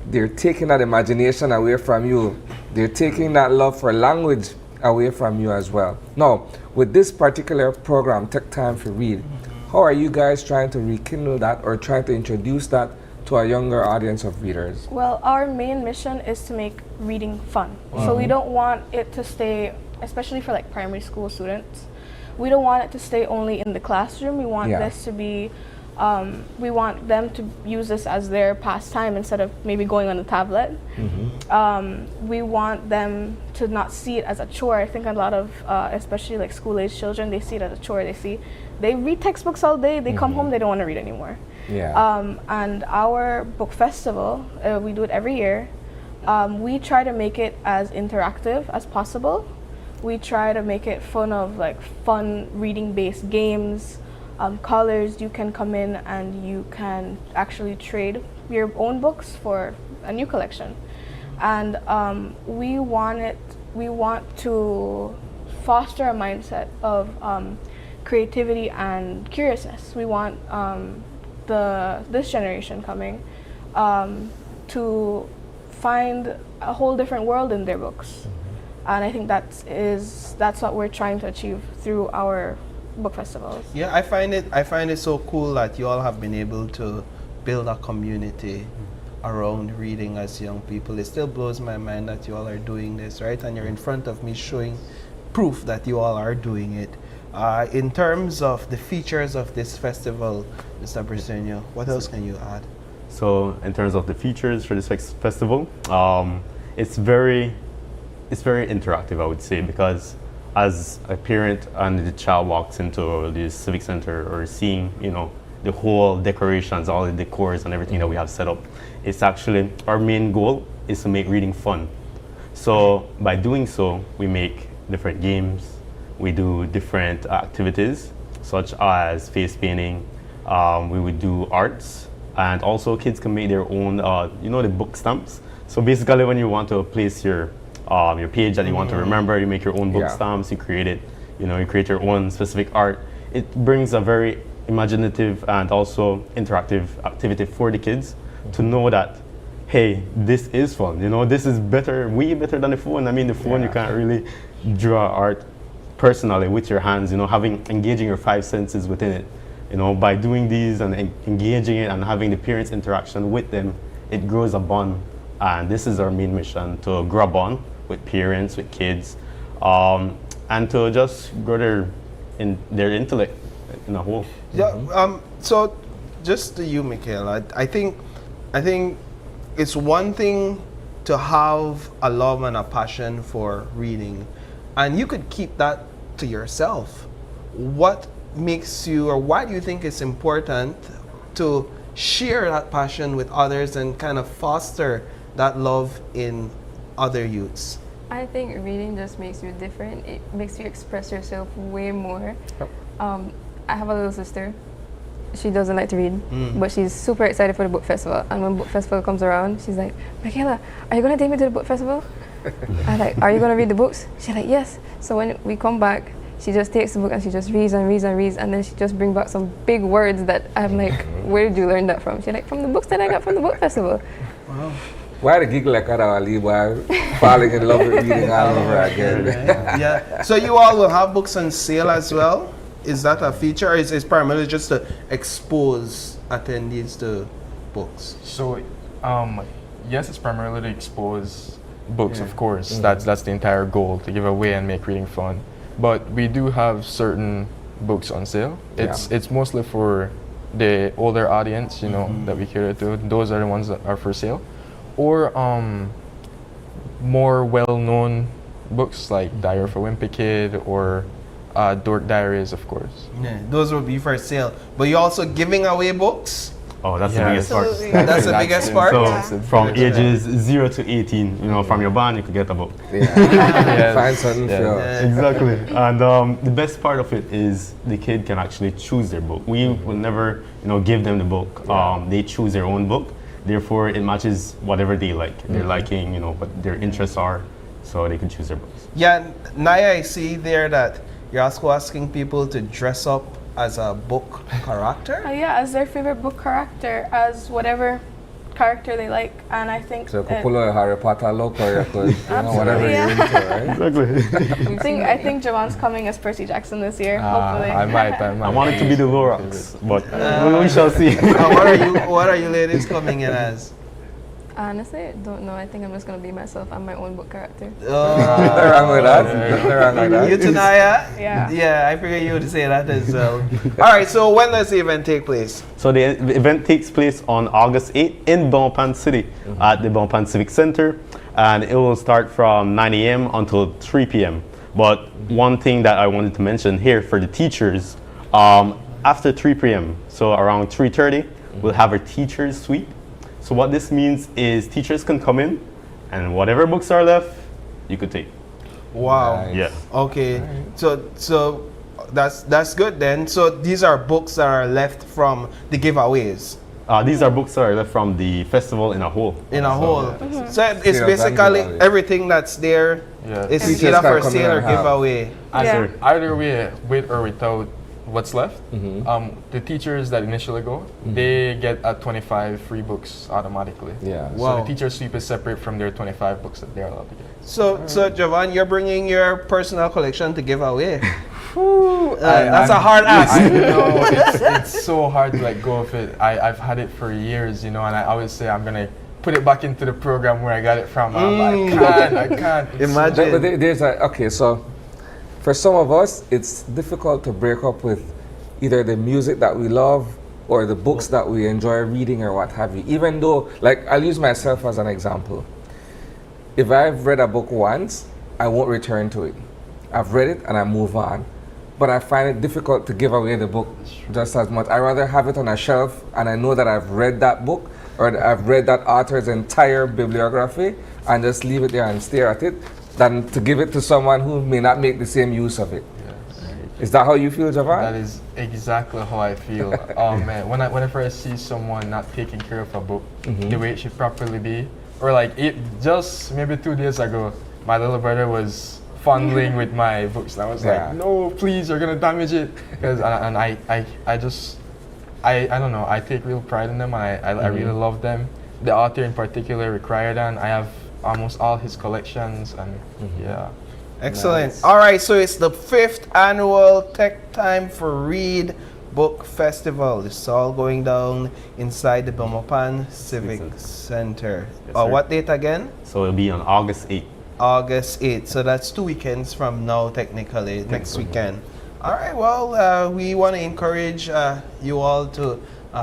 B: they're taking that imagination away from you. They're taking that love for language away from you as well. Now, with this particular program, Take Time to Read, how are you guys trying to rekindle that or trying to introduce that to a younger audience of readers?
Y: Well, our main mission is to make reading fun. So we don't want it to stay, especially for like primary school students, we don't want it to stay only in the classroom. We want this to be, we want them to use this as their pastime instead of maybe going on a tablet. We want them to not see it as a chore. I think a lot of, especially like school-age children, they see it as a chore. They read textbooks all day, they come home, they don't want to read anymore. And our book festival, we do it every year. We try to make it as interactive as possible. We try to make it fun reading-based games, colors. You can come in and you can actually trade your own books for a new collection. And we want to foster a mindset of creativity and curiousness. We want this generation coming to find a whole different world in their books. And I think that's what we're trying to achieve through our book festivals.
A: Yeah, I find it so cool that you all have been able to build a community around reading as young people. It still blows my mind that you all are doing this, right? And you're in front of me showing proof that you all are doing it. In terms of the features of this festival, Mr. Briseño, what else can you add?
X: So in terms of the features for this festival, it's very interactive, I would say, because as a parent and the child walks into the civic center or seeing, the whole decorations, all the decors and everything that we have set up, it's actually, our main goal is to make reading fun. So by doing so, we make different games, we do different activities, such as face painting, we would do arts, and also kids can make their own, the book stamps. So basically when you want to place your page that you want to remember, you make your own book stamps, you create it, you create your own specific art. It brings a very imaginative and also interactive activity for the kids to know that, hey, this is fun, this is way better than the phone. I mean, the phone, you can't really draw art personally with your hands, engaging your five senses within it. By doing these and engaging it and having the parents' interaction with them, it grows a bond. And this is our main mission, to grow a bond with parents, with kids, and to just grow their intellect in a whole.
A: Yeah. So, just to you, Michaela, I think it's one thing to have a love and a passion for reading, and you could keep that to yourself. What makes you, or why do you think it's important to share that passion with others and kind of foster that love in other youths?
E: I think reading just makes you different. It makes you express yourself way more. I have a little sister. she doesn't like to read, but she's super excited for the book festival. And when book festival comes around, she's like, Michaela, are you gonna take me to the book festival? I'm like, are you gonna read the books? She's like, yes. So when we come back, she just takes the book and she just reads and reads and reads, and then she just brings back some big words that I'm like, where did you learn that from? She's like, from the books that I got from the book festival.
A: Wow.
B: Why the giggle like that, Ali, while falling in love with reading all over again?
A: Yeah. So you all will have books on sale as well? Is that a feature, or is it primarily just to expose attendees to books?
W: So, yes, it's primarily to expose books, of course. That's the entire goal, to give away and make reading fun. But we do have certain books on sale. It's mostly for the older audience, you know, that we cater to. Those are the ones that are for sale. Or more well-known books like Diary of a Wimpy Kid or Dork Diaries, of course.
A: Yeah, those will be for sale. But you're also giving away books?
X: Oh, that's the biggest part.
A: That's the biggest part?
X: So from ages 0 to 18, you know, from your band, you could get a book.
B: Find something for
X: Exactly. And the best part of it is the kid can actually choose their book. We will never, you know, give them the book. They choose their own book. Therefore, it matches whatever they like. They're liking, you know, what their interests are, so they can choose their books.
A: Yeah, Naya, I see there that you're also asking people to dress up as a book character?
Y: Yeah, as their favorite book character, as whatever character they like, and I think
B: so you could pull a Harry Potter look, or you could, you know, whatever you're into, right?
Y: I think Javon's coming as Percy Jackson this year, hopefully.
X: I might. I want it to be the Lorax, but we shall see.
A: What are you ladies coming in as?
E: Honestly, don't know. I think I'm just gonna be myself. I'm my own book character.
B: Nothing wrong with that.
A: You, Tanaya?
E: Yeah.
A: Yeah, I figured you would say that as well. All right, so when does the event take place?
X: So the event takes place on August 8th in Bonpan City at the Bonpan Civic Center, and it will start from 9 a.m. until 3 p.m. But one thing that I wanted to mention here for the teachers, after 3 p.m., so around 3:30, we'll have our teachers suite. So what this means is teachers can come in, and whatever books are left, you could take.
A: Wow.
X: Yeah.
A: Okay. So that's good then. So these are books that are left from the giveaways.
X: These are books that are left from the festival in a whole.
A: So it's basically everything that's there. It's either for sale or giveaway.
W: Either way, with or without what's left, the teachers that initially go, they get 25 free books automatically. So the teacher sweep is separate from their 25 books that they're allowed to get.
A: So Javon, you're bringing your personal collection to give away. That's a hard ask.
W: I know, it's so hard to let go of it. I've had it for years, you know, and I always say I'm gonna put it back into the program where I got it from. I can't.
A: Imagine.
B: But there's okay, so for some of us, it's difficult to break up with either the music that we love or the books that we enjoy reading or what have you. Even though, like, I'll use myself as an example. If I've read a book once, I won't return to it. I've read it and I move on. But I find it difficult to give away the book just as much. I rather have it on a shelf and I know that I've read that book or that I've read that author's entire bibliography and just leave it there and stare at it than to give it to someone who may not make the same use of it. Is that how you feel, Javon?
W: That is exactly how I feel. Oh man, whenever I see someone not taking care of a book the way it should properly be, or like it just maybe 2 days ago, my little brother was fondling with my books, and I was like, no, please, you're gonna damage it. Because I don't know, I take real pride in them, and I really love them. The author in particular, Rick Riordan, I have almost all his collections, and
A: Excellent. Nice. All right, so it's the 5th annual Tech Time for Read Book Festival. It's all going down inside the Bonpan Civic Center. What date again?
X: So it'll be on August 8th.
A: August 8th. So that's 2 weekends from now, technically, next weekend. All right, well, we want to encourage you all to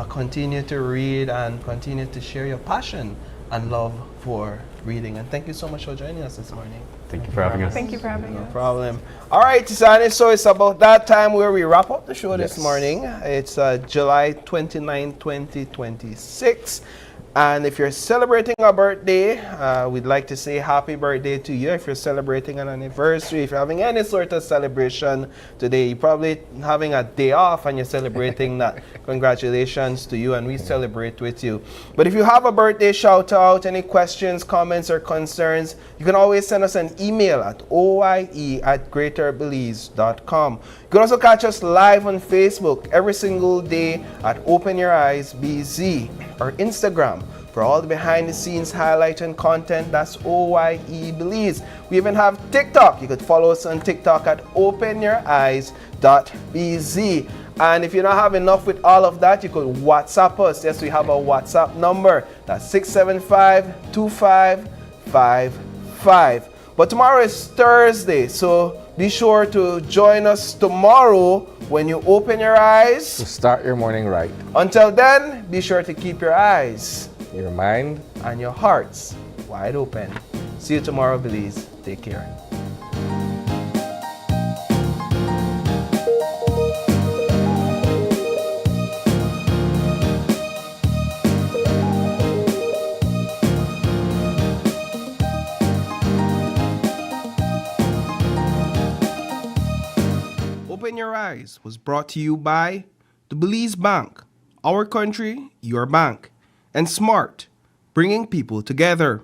A: continue to read and continue to share your passion and love for reading. And thank you so much for joining us this morning.
X: Thank you for having us.
Y: Thank you for having us.
A: No problem. All right, Tisani, so it's about that time where we wrap up the show this morning. It's July 29, 2026. And if you're celebrating a birthday, we'd like to say happy birthday to you. If you're celebrating an anniversary, if you're having any sort of celebration today, you're probably having a day off and you're celebrating that. Congratulations to you, and we celebrate with you. But if you have a birthday shout out, any questions, comments, or concerns, you can always send us an email at oye@greaterbelize.com. You can also catch us live on Facebook every single day at Open Your Eyes BZ, or Instagram for all the behind the scenes highlight and content. That's OYE Belize. We even have TikTok. You could follow us on TikTok at openyoureyes.bz. And if you don't have enough with all of that, you could WhatsApp us. Yes, we have a WhatsApp number. That's 675-2555. But tomorrow is Thursday, so be sure to join us tomorrow when you open your eyes
B: to start your morning right.
A: Until then, be sure to keep your eyes,
B: your mind,
A: and your hearts wide open. See you tomorrow, Belize. Take care. Open Your Eyes was brought to you by the Belize Bank, our country, your bank, and Smart, bringing people together.